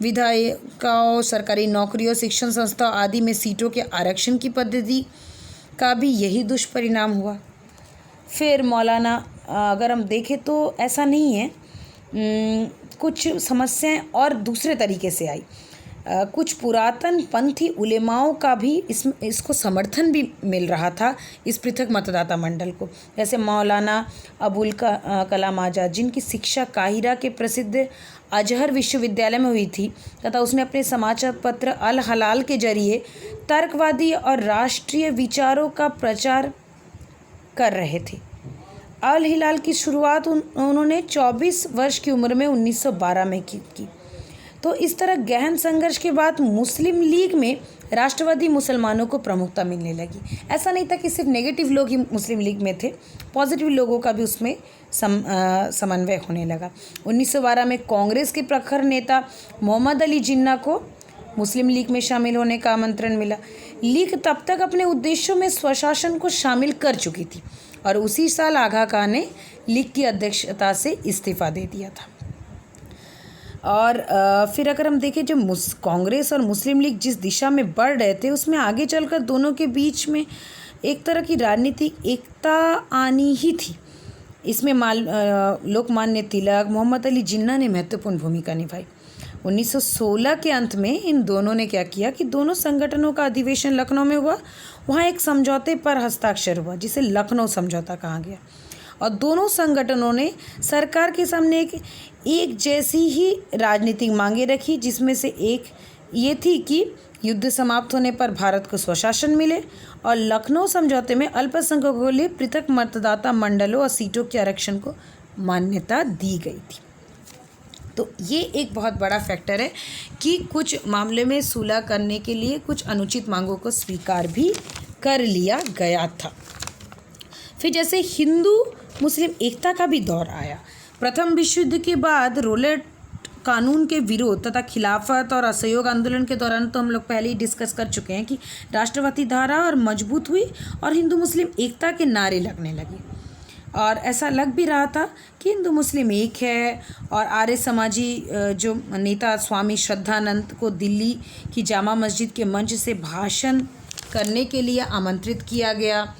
विधायिकाओं, सरकारी नौकरियों, शिक्षण संस्था आदि में सीटों के आरक्षण की पद्धति का भी यही दुष्परिणाम हुआ। फिर मौलाना, अगर हम देखें तो ऐसा नहीं है, कुछ समस्याएं और दूसरे तरीके से आई। कुछ पुरातन पंथी उलेमाओं का भी इसको समर्थन भी मिल रहा था, इस पृथक मतदाता मंडल को। जैसे मौलाना अबुल कलाम आज़ाद, जिनकी शिक्षा काहिरा के प्रसिद्ध अजहर विश्वविद्यालय में हुई थी तथा उसने अपने समाचार पत्र अल हलाल के जरिए तर्कवादी और राष्ट्रीय विचारों का प्रचार कर रहे थे। अल हिलाल की शुरुआत उन्होंने 24 वर्ष की उम्र में 1912 में की। तो इस तरह गहन संघर्ष के बाद मुस्लिम लीग में राष्ट्रवादी मुसलमानों को प्रमुखता मिलने लगी। ऐसा नहीं था कि सिर्फ नेगेटिव लोग ही मुस्लिम लीग में थे, पॉजिटिव लोगों का भी उसमें समन्वय होने लगा। 1912 में कांग्रेस के प्रखर नेता मोहम्मद अली जिन्ना को मुस्लिम लीग में शामिल होने का आमंत्रण मिला। लीग तब तक अपने उद्देश्यों में स्वशासन को शामिल कर चुकी थी और उसी साल आगा खान ने लीग की अध्यक्षता से इस्तीफा दे दिया था। और फिर अगर हम देखें, जब कांग्रेस और मुस्लिम लीग जिस दिशा में बढ़ रहे थे, उसमें आगे चलकर दोनों के बीच में एक तरह की राजनीतिक एकता आनी ही थी। इसमें लोकमान्य तिलक, मोहम्मद अली जिन्ना ने महत्वपूर्ण भूमिका निभाई। 1916 के अंत में इन दोनों ने क्या किया कि दोनों संगठनों का अधिवेशन लखनऊ में हुआ। वहाँ एक समझौते पर हस्ताक्षर हुआ, जिसे लखनऊ समझौता कहा गया, और दोनों संगठनों ने सरकार के सामने एक जैसी ही राजनीतिक मांगें रखी, जिसमें से एक ये थी कि युद्ध समाप्त होने पर भारत को स्वशासन मिले और लखनऊ समझौते में अल्पसंख्यकों के लिए पृथक मतदाता मंडलों और सीटों के आरक्षण को मान्यता दी गई थी। तो ये एक बहुत बड़ा फैक्टर है कि कुछ मामले में सुलह करने के लिए कुछ अनुचित मांगों को स्वीकार भी कर लिया गया था। फिर जैसे हिंदू मुस्लिम एकता का भी दौर आया। प्रथम विश्व युद्ध के बाद रोलेट कानून के विरोध तथा खिलाफत और असहयोग आंदोलन के दौरान तो हम लोग पहले ही डिस्कस कर चुके हैं कि राष्ट्रवादी धारा और मजबूत हुई और हिंदू मुस्लिम एकता के नारे लगने लगे, और ऐसा लग भी रहा था कि हिंदू मुस्लिम एक है। और आर्य समाजी जो नेता स्वामी श्रद्धानंद को दिल्ली की जामा मस्जिद के मंच से भाषण करने के लिए आमंत्रित किया गया।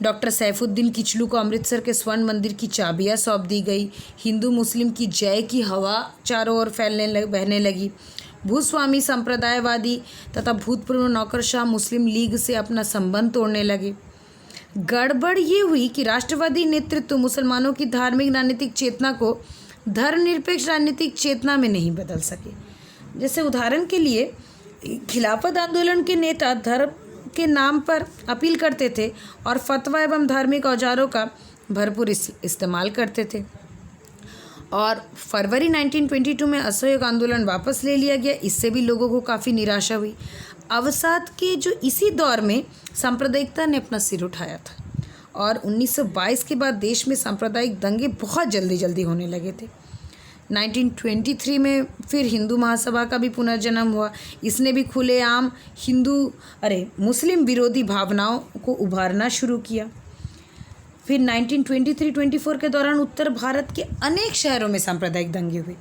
डॉक्टर सैफुद्दीन किचलू को अमृतसर के स्वर्ण मंदिर की चाबियां सौंप दी गई। हिंदू मुस्लिम की जय की हवा चारों ओर बहने लगी। भूस्वामी संप्रदायवादी तथा भूतपूर्व नौकरशाह मुस्लिम लीग से अपना संबंध तोड़ने लगे। गड़बड़ ये हुई कि राष्ट्रवादी नेतृत्व मुसलमानों की धार्मिक राजनीतिक चेतना को धर्मनिरपेक्ष राजनीतिक चेतना में नहीं बदल सके। जैसे उदाहरण के लिए खिलाफत आंदोलन के नेता धर्म के नाम पर अपील करते थे और फतवा एवं धार्मिक औजारों का भरपूर इस्तेमाल करते थे। और फरवरी 1922 में असहयोग आंदोलन वापस ले लिया गया। इससे भी लोगों को काफ़ी निराशा हुई। अवसाद के जो इसी दौर में सांप्रदायिकता ने अपना सिर उठाया था और 1922 के बाद देश में सांप्रदायिक दंगे बहुत जल्दी होने लगे थे। 1923 में फिर हिंदू महासभा का भी पुनर्जन्म हुआ। इसने भी खुलेआम मुस्लिम विरोधी भावनाओं को उभारना शुरू किया। फिर 1923-24 के दौरान उत्तर भारत के अनेक शहरों में सांप्रदायिक दंगे हुए।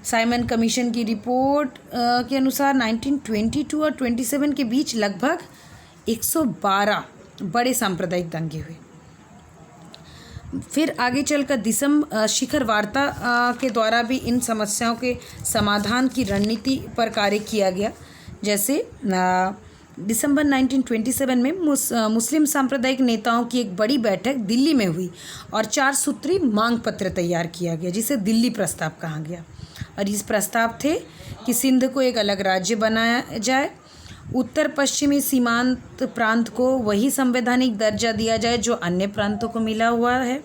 साइमन कमीशन की रिपोर्ट के अनुसार 1922 और 27 के बीच लगभग 112 बड़े सांप्रदायिक दंगे हुए। फिर आगे चलकर दिसंबर शिखर वार्ता के द्वारा भी इन समस्याओं के समाधान की रणनीति पर कार्य किया गया। जैसे दिसंबर 1927 में मुस्लिम सांप्रदायिक नेताओं की एक बड़ी बैठक दिल्ली में हुई और 4 सूत्री मांग पत्र तैयार किया गया, जिसे दिल्ली प्रस्ताव कहा गया। और इस प्रस्ताव थे कि सिंध को एक अलग राज्य बनाया जाए उत्तर पश्चिमी सीमांत प्रांत को वही संवैधानिक दर्जा दिया जाए जो अन्य प्रांतों को मिला हुआ है।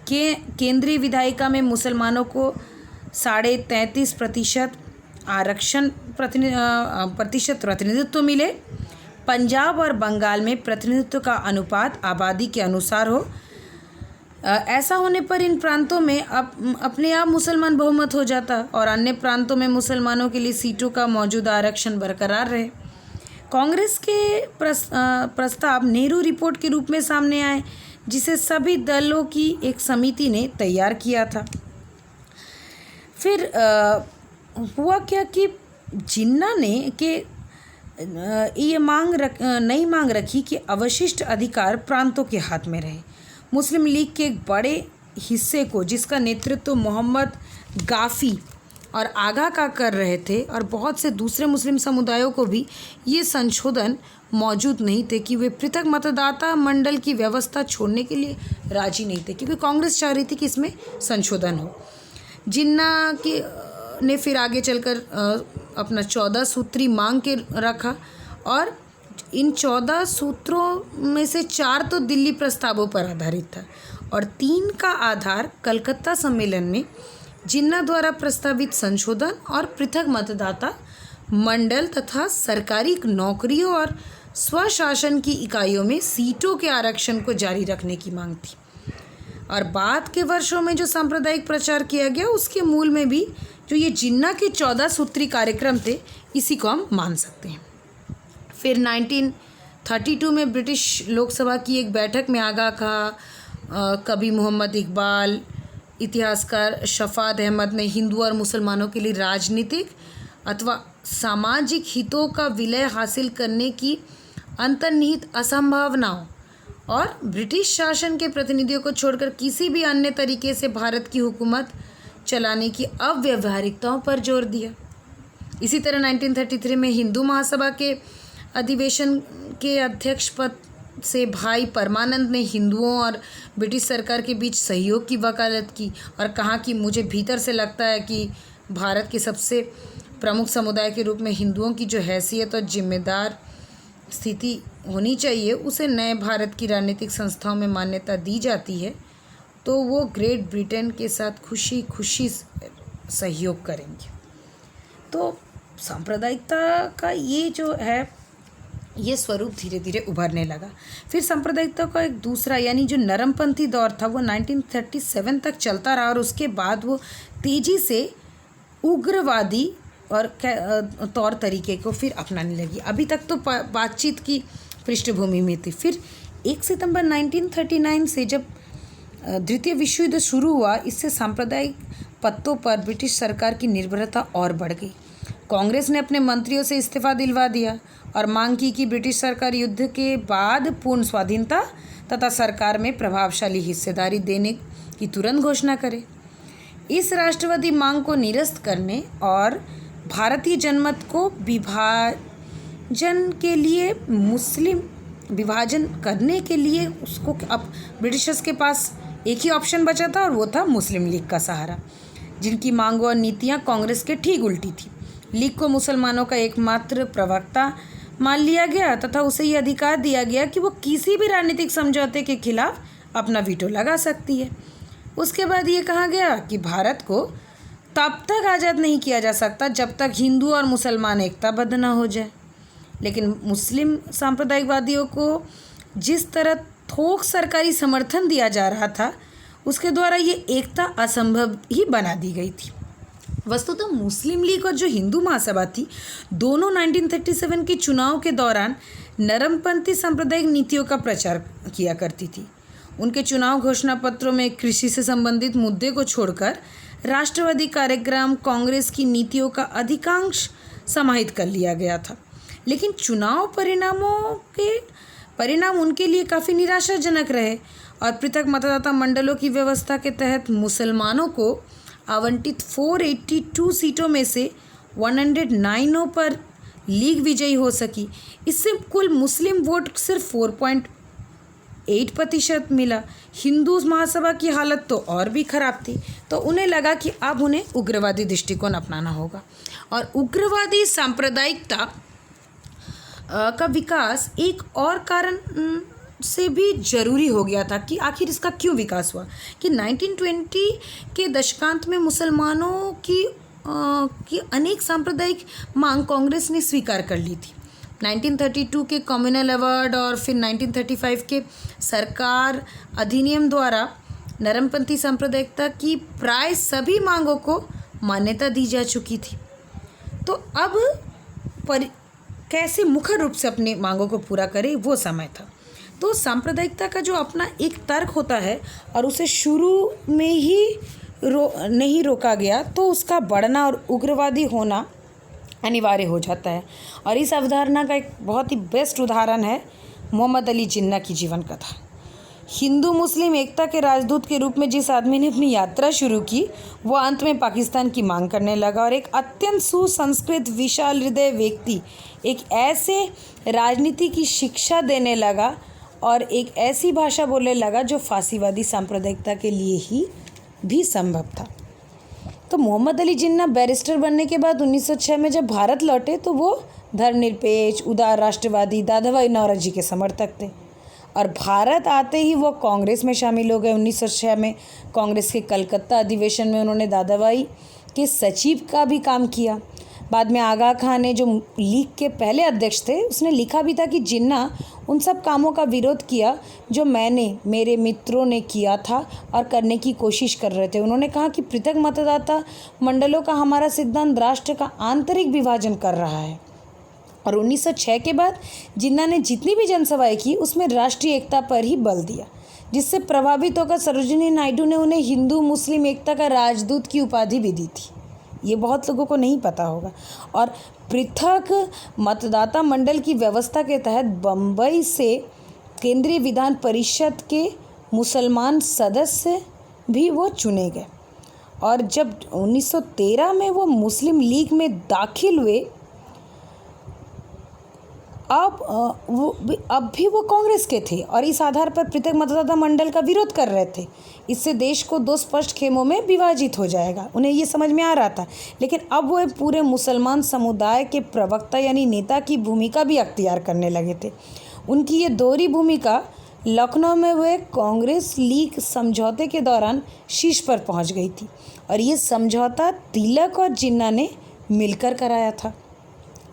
केंद्रीय विधायिका में मुसलमानों को 33.5% आरक्षण प्रतिनिधित्व मिले। पंजाब और बंगाल में प्रतिनिधित्व का अनुपात आबादी के अनुसार हो। ऐसा होने पर इन प्रांतों में अपने आप मुसलमान बहुमत हो जाता और अन्य प्रांतों में मुसलमानों के लिए सीटों का मौजूदा आरक्षण बरकरार रहे। कांग्रेस के प्रस्ताव नेहरू रिपोर्ट के रूप में सामने आए, जिसे सभी दलों की एक समिति ने तैयार किया था। फिर हुआ क्या कि जिन्ना ने ये नई मांग रखी कि अवशिष्ट अधिकार प्रांतों के हाथ में रहे। मुस्लिम लीग के एक बड़े हिस्से को, जिसका नेतृत्व मोहम्मद गाफी और आगा का कर रहे थे, और बहुत से दूसरे मुस्लिम समुदायों को भी ये संशोधन मौजूद नहीं थे कि वे पृथक मतदाता मंडल की व्यवस्था छोड़ने के लिए राजी नहीं थे, क्योंकि कांग्रेस चाह रही थी कि इसमें संशोधन हो। जिन्ना ने फिर आगे चलकर अपना 14 सूत्री मांग के रखा, और इन 14 सूत्रों में से 4 तो दिल्ली प्रस्तावों पर आधारित था और 3 का आधार कलकत्ता सम्मेलन में जिन्ना द्वारा प्रस्तावित संशोधन और पृथक मतदाता मंडल तथा सरकारी नौकरियों और स्वशासन की इकाइयों में सीटों के आरक्षण को जारी रखने की मांग थी। और बाद के वर्षों में जो सांप्रदायिक प्रचार किया गया, उसके मूल में भी जो ये जिन्ना के 14 सूत्री कार्यक्रम थे, इसी को हम मान सकते हैं। फिर 1932 में ब्रिटिश लोकसभा की एक बैठक में आगा खां, कवि मोहम्मद इकबाल, इतिहासकार शफात अहमद ने हिंदू और मुसलमानों के लिए राजनीतिक अथवा सामाजिक हितों का विलय हासिल करने की अंतर्निहित असंभावनाओं और ब्रिटिश शासन के प्रतिनिधियों को छोड़कर किसी भी अन्य तरीके से भारत की हुकूमत चलाने की अव्यवहारिकताओं पर जोर दिया। इसी तरह 1933 में हिंदू महासभा के अधिवेशन के अध्यक्ष पद से भाई परमानंद ने हिंदुओं और ब्रिटिश सरकार के बीच सहयोग की वकालत की और कहा कि मुझे भीतर से लगता है कि भारत के सबसे प्रमुख समुदाय के रूप में हिंदुओं की जो हैसियत और जिम्मेदार स्थिति होनी चाहिए, उसे नए भारत की राजनीतिक संस्थाओं में मान्यता दी जाती है, तो वो ग्रेट ब्रिटेन के साथ खुशी खुशी सहयोग करेंगे। तो सांप्रदायिकता का ये जो है, ये स्वरूप धीरे धीरे उभरने लगा। फिर सांप्रदायिकता का एक दूसरा यानी जो नरमपंथी दौर था, वो 1937 तक चलता रहा और उसके बाद वो तेज़ी से उग्रवादी और तौर तरीके को फिर अपनाने लगी। अभी तक तो बातचीत की पृष्ठभूमि में थी। फिर 1 सितंबर 1939 से जब द्वितीय विश्व युद्ध शुरू हुआ, इससे सांप्रदायिक पत्तों पर ब्रिटिश सरकार की निर्भरता और बढ़ गई। कांग्रेस ने अपने मंत्रियों से इस्तीफा दिलवा दिया और मांग की कि ब्रिटिश सरकार युद्ध के बाद पूर्ण स्वाधीनता तथा सरकार में प्रभावशाली हिस्सेदारी देने की तुरंत घोषणा करे। इस राष्ट्रवादी मांग को निरस्त करने और भारतीय जनमत को विभाजन करने के लिए उसको अब ब्रिटिशर्स के पास एक ही ऑप्शन बचा था, और वो था मुस्लिम लीग का सहारा, जिनकी मांगों और नीतियां कांग्रेस के ठीक उल्टी थी। लीग को मुसलमानों का एकमात्र प्रवक्ता मान लिया गया तथा उसे यह अधिकार दिया गया कि वो किसी भी राजनीतिक समझौते के खिलाफ अपना वीटो लगा सकती है। उसके बाद ये कहा गया कि भारत को तब तक आज़ाद नहीं किया जा सकता जब तक हिंदू और मुसलमान एकताबद्ध न हो जाए। लेकिन मुस्लिम सांप्रदायिकवादियों को जिस तरह थोक सरकारी समर्थन दिया जा रहा था, उसके द्वारा ये एकता असंभव ही बना दी गई थी। वस्तुतः मुस्लिम लीग और जो हिंदू महासभा थी, दोनों 1937 के चुनाव के दौरान नरमपंथी सांप्रदायिक नीतियों का प्रचार किया करती थी। उनके चुनाव घोषणा पत्रों में कृषि से संबंधित मुद्दे को छोड़कर राष्ट्रवादी कार्यक्रम कांग्रेस की नीतियों का अधिकांश समाहित कर लिया गया था। लेकिन चुनाव परिणाम उनके लिए काफ़ी निराशाजनक रहे और पृथक मतदाता मंडलों की व्यवस्था के तहत मुसलमानों को आवंटित 482 सीटों में से 109 पर लीग विजयी हो सकी। इससे कुल मुस्लिम वोट सिर्फ 4.8% मिला। हिंदू महासभा की हालत तो और भी खराब थी, तो उन्हें लगा कि अब उन्हें उग्रवादी दृष्टिकोण अपनाना होगा और उग्रवादी सांप्रदायिकता का विकास एक और कारण से भी ज़रूरी हो गया था कि आखिर इसका क्यों विकास हुआ। कि 1920 के दशकांत में मुसलमानों की अनेक सांप्रदायिक मांग कांग्रेस ने स्वीकार कर ली थी। 1932 के कम्युनल अवार्ड और फिर 1935 के सरकार अधिनियम द्वारा नरमपंथी सांप्रदायिकता की प्राय सभी मांगों को मान्यता दी जा चुकी थी। तो अब कैसे मुख्य रूप से अपने मांगों को पूरा करे, वो समय था। तो सांप्रदायिकता का जो अपना एक तर्क होता है और उसे शुरू में ही नहीं रोका गया तो उसका बढ़ना और उग्रवादी होना अनिवार्य हो जाता है। और इस अवधारणा का एक बहुत ही बेस्ट उदाहरण है मोहम्मद अली जिन्ना की जीवन कथा। हिंदू मुस्लिम एकता के राजदूत के रूप में जिस आदमी ने अपनी यात्रा शुरू की, वो अंत में पाकिस्तान की मांग करने लगा और एक अत्यंत सुसंस्कृत विशाल हृदय व्यक्ति एक ऐसे राजनीति की शिक्षा देने लगा और एक ऐसी भाषा बोलने लगा जो फांसीवादी सांप्रदायिकता के लिए ही भी संभव था। तो मोहम्मद अली जिन्ना बैरिस्टर बनने के बाद 1906 में जब भारत लौटे तो वो धर्मनिरपेक्ष उदार राष्ट्रवादी दादाभाई नौरोजी के समर्थक थे और भारत आते ही वो कांग्रेस में शामिल हो गए। 1906 में कांग्रेस के कलकत्ता अधिवेशन में उन्होंने दादाभाई के सचिव का भी काम किया। बाद में आगा खान ने, जो लीग के पहले अध्यक्ष थे, उसने लिखा भी था कि जिन्ना उन सब कामों का विरोध किया जो मैंने, मेरे मित्रों ने किया था और करने की कोशिश कर रहे थे। उन्होंने कहा कि पृथक मतदाता मंडलों का हमारा सिद्धांत राष्ट्र का आंतरिक विभाजन कर रहा है। और 1906 के बाद जिन्ना ने जितनी भी जनसभाएं की उसमें राष्ट्रीय एकता पर ही बल दिया, जिससे प्रभावित होकर सरोजिनी नायडू ने उन्हें हिंदू मुस्लिम एकता का राजदूत की उपाधि भी दी थी। ये बहुत लोगों को नहीं पता होगा। और पृथक मतदाता मंडल की व्यवस्था के तहत बम्बई से केंद्रीय विधान परिषद के मुसलमान सदस्य भी वो चुने गए। और जब 1913 में वो मुस्लिम लीग में दाखिल हुए, अब भी वो कांग्रेस के थे और इस आधार पर पृथक मतदाता मंडल का विरोध कर रहे थे। इससे देश को दो स्पष्ट खेमों में विभाजित हो जाएगा, उन्हें ये समझ में आ रहा था। लेकिन अब वो पूरे मुसलमान समुदाय के प्रवक्ता यानी नेता की भूमिका भी अख्तियार करने लगे थे। उनकी ये दोहरी भूमिका लखनऊ में हुए कांग्रेस लीग समझौते के दौरान शीर्ष पर पहुंच गई थी और ये समझौता तिलक और जिन्ना ने मिलकर कराया था।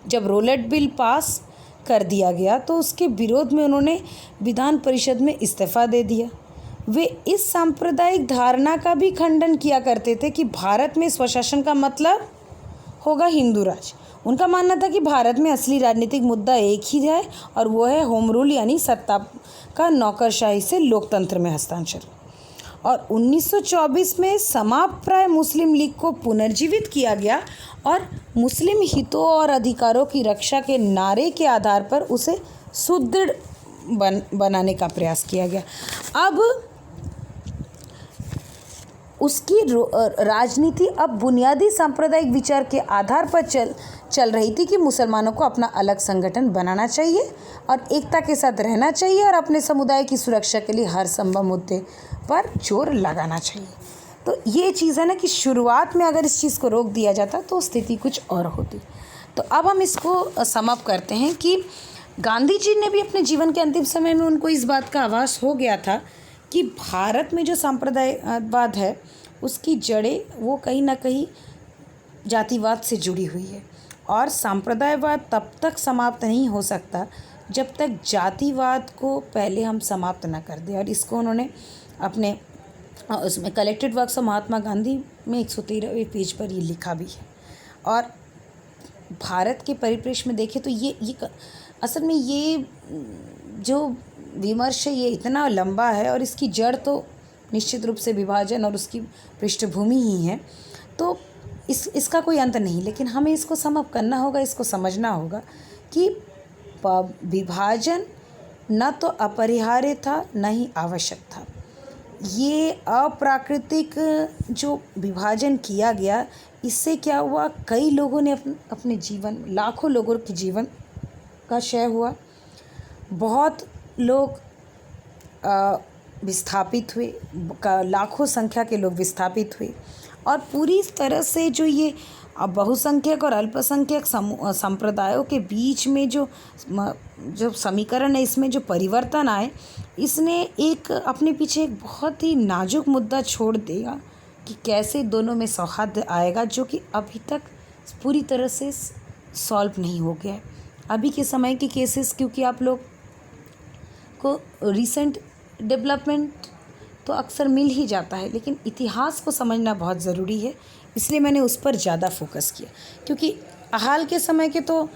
जब रोलेट बिल पास कर दिया गया तो उसके विरोध में उन्होंने विधान परिषद में इस्तीफा दे दिया। वे इस सांप्रदायिक धारणा का भी खंडन किया करते थे कि भारत में स्वशासन का मतलब होगा हिंदू राज। उनका मानना था कि भारत में असली राजनीतिक मुद्दा एक ही है और वो है होम रूल यानी सत्ता का नौकरशाही से लोकतंत्र में हस्तांतरण। और 1924 में समाप्त प्राय मुस्लिम लीग को पुनर्जीवित किया गया और मुस्लिम हितों और अधिकारों की रक्षा के नारे के आधार पर उसे सुदृढ़ बनाने का प्रयास किया गया। अब उसकी राजनीति अब बुनियादी सांप्रदायिक विचार के आधार पर चल रही थी कि मुसलमानों को अपना अलग संगठन बनाना चाहिए और एकता के साथ रहना चाहिए और अपने समुदाय की सुरक्षा के लिए हर संभव मुद्दे पर जोर लगाना चाहिए। तो ये चीज़ है ना कि शुरुआत में अगर इस चीज़ को रोक दिया जाता तो स्थिति कुछ और होती। तो अब हम इसको समाप्त करते हैं कि गांधी जी ने भी अपने जीवन के अंतिम समय में उनको इस बात का आभास हो गया था कि भारत में जो सांप्रदायिकवाद है उसकी जड़ें वो कहीं ना कहीं जातिवाद से जुड़ी हुई है और सांप्रदायवाद तब तक समाप्त नहीं हो सकता जब तक जातिवाद को पहले हम समाप्त ना कर दें। और इसको उन्होंने अपने उसमें collected works of Mahatma Gandhi में 113वें पेज पर ये लिखा भी है। और भारत के परिप्रेक्ष्य में देखें तो ये असल में ये जो विमर्श है ये इतना लंबा है और इसकी जड़ तो निश्चित रूप से विभाजन और उसकी पृष्ठभूमि ही है। तो इसका कोई अंत नहीं, लेकिन हमें इसको समाप्त करना होगा, इसको समझना होगा कि विभाजन न तो अपरिहार्य था न ही आवश्यक था। ये अप्राकृतिक जो विभाजन किया गया, इससे क्या हुआ, कई लोगों ने अपने जीवन, लाखों लोगों के जीवन का क्षय हुआ। बहुत लोग विस्थापित हुए, लाखों संख्या के लोग विस्थापित हुए और पूरी तरह से जो ये बहुसंख्यक और अल्पसंख्यक संप्रदायों के बीच में जो समीकरण है, इसमें जो परिवर्तन आए, इसने एक अपने पीछे एक बहुत ही नाजुक मुद्दा छोड़ देगा कि कैसे दोनों में सौहार्द आएगा, जो कि अभी तक पूरी तरह से सॉल्व नहीं हो गया है। अभी के समय के केसेस, क्योंकि आप लोग को रिसेंट डेवलपमेंट तो अक्सर मिल ही जाता है, लेकिन इतिहास को समझना बहुत ज़रूरी है, इसलिए मैंने उस पर ज़्यादा फोकस किया। क्योंकि हाल के समय के तो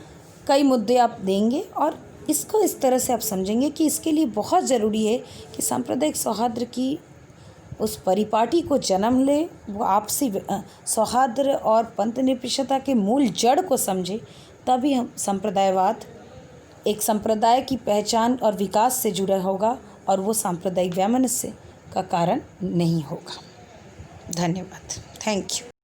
कई मुद्दे आप देंगे और इसको इस तरह से आप समझेंगे कि इसके लिए बहुत ज़रूरी है कि सांप्रदायिक सौहार्द की उस परिपाटी को जन्म ले, वो आपसी सौहार्द और पंथ निरपेक्षता के मूल जड़ को समझे, तभी हम संप्रदायवाद एक संप्रदाय की पहचान और विकास से जुड़ा होगा और वो सांप्रदायिक वैमनस्य का कारण नहीं होगा। धन्यवाद। Thank you.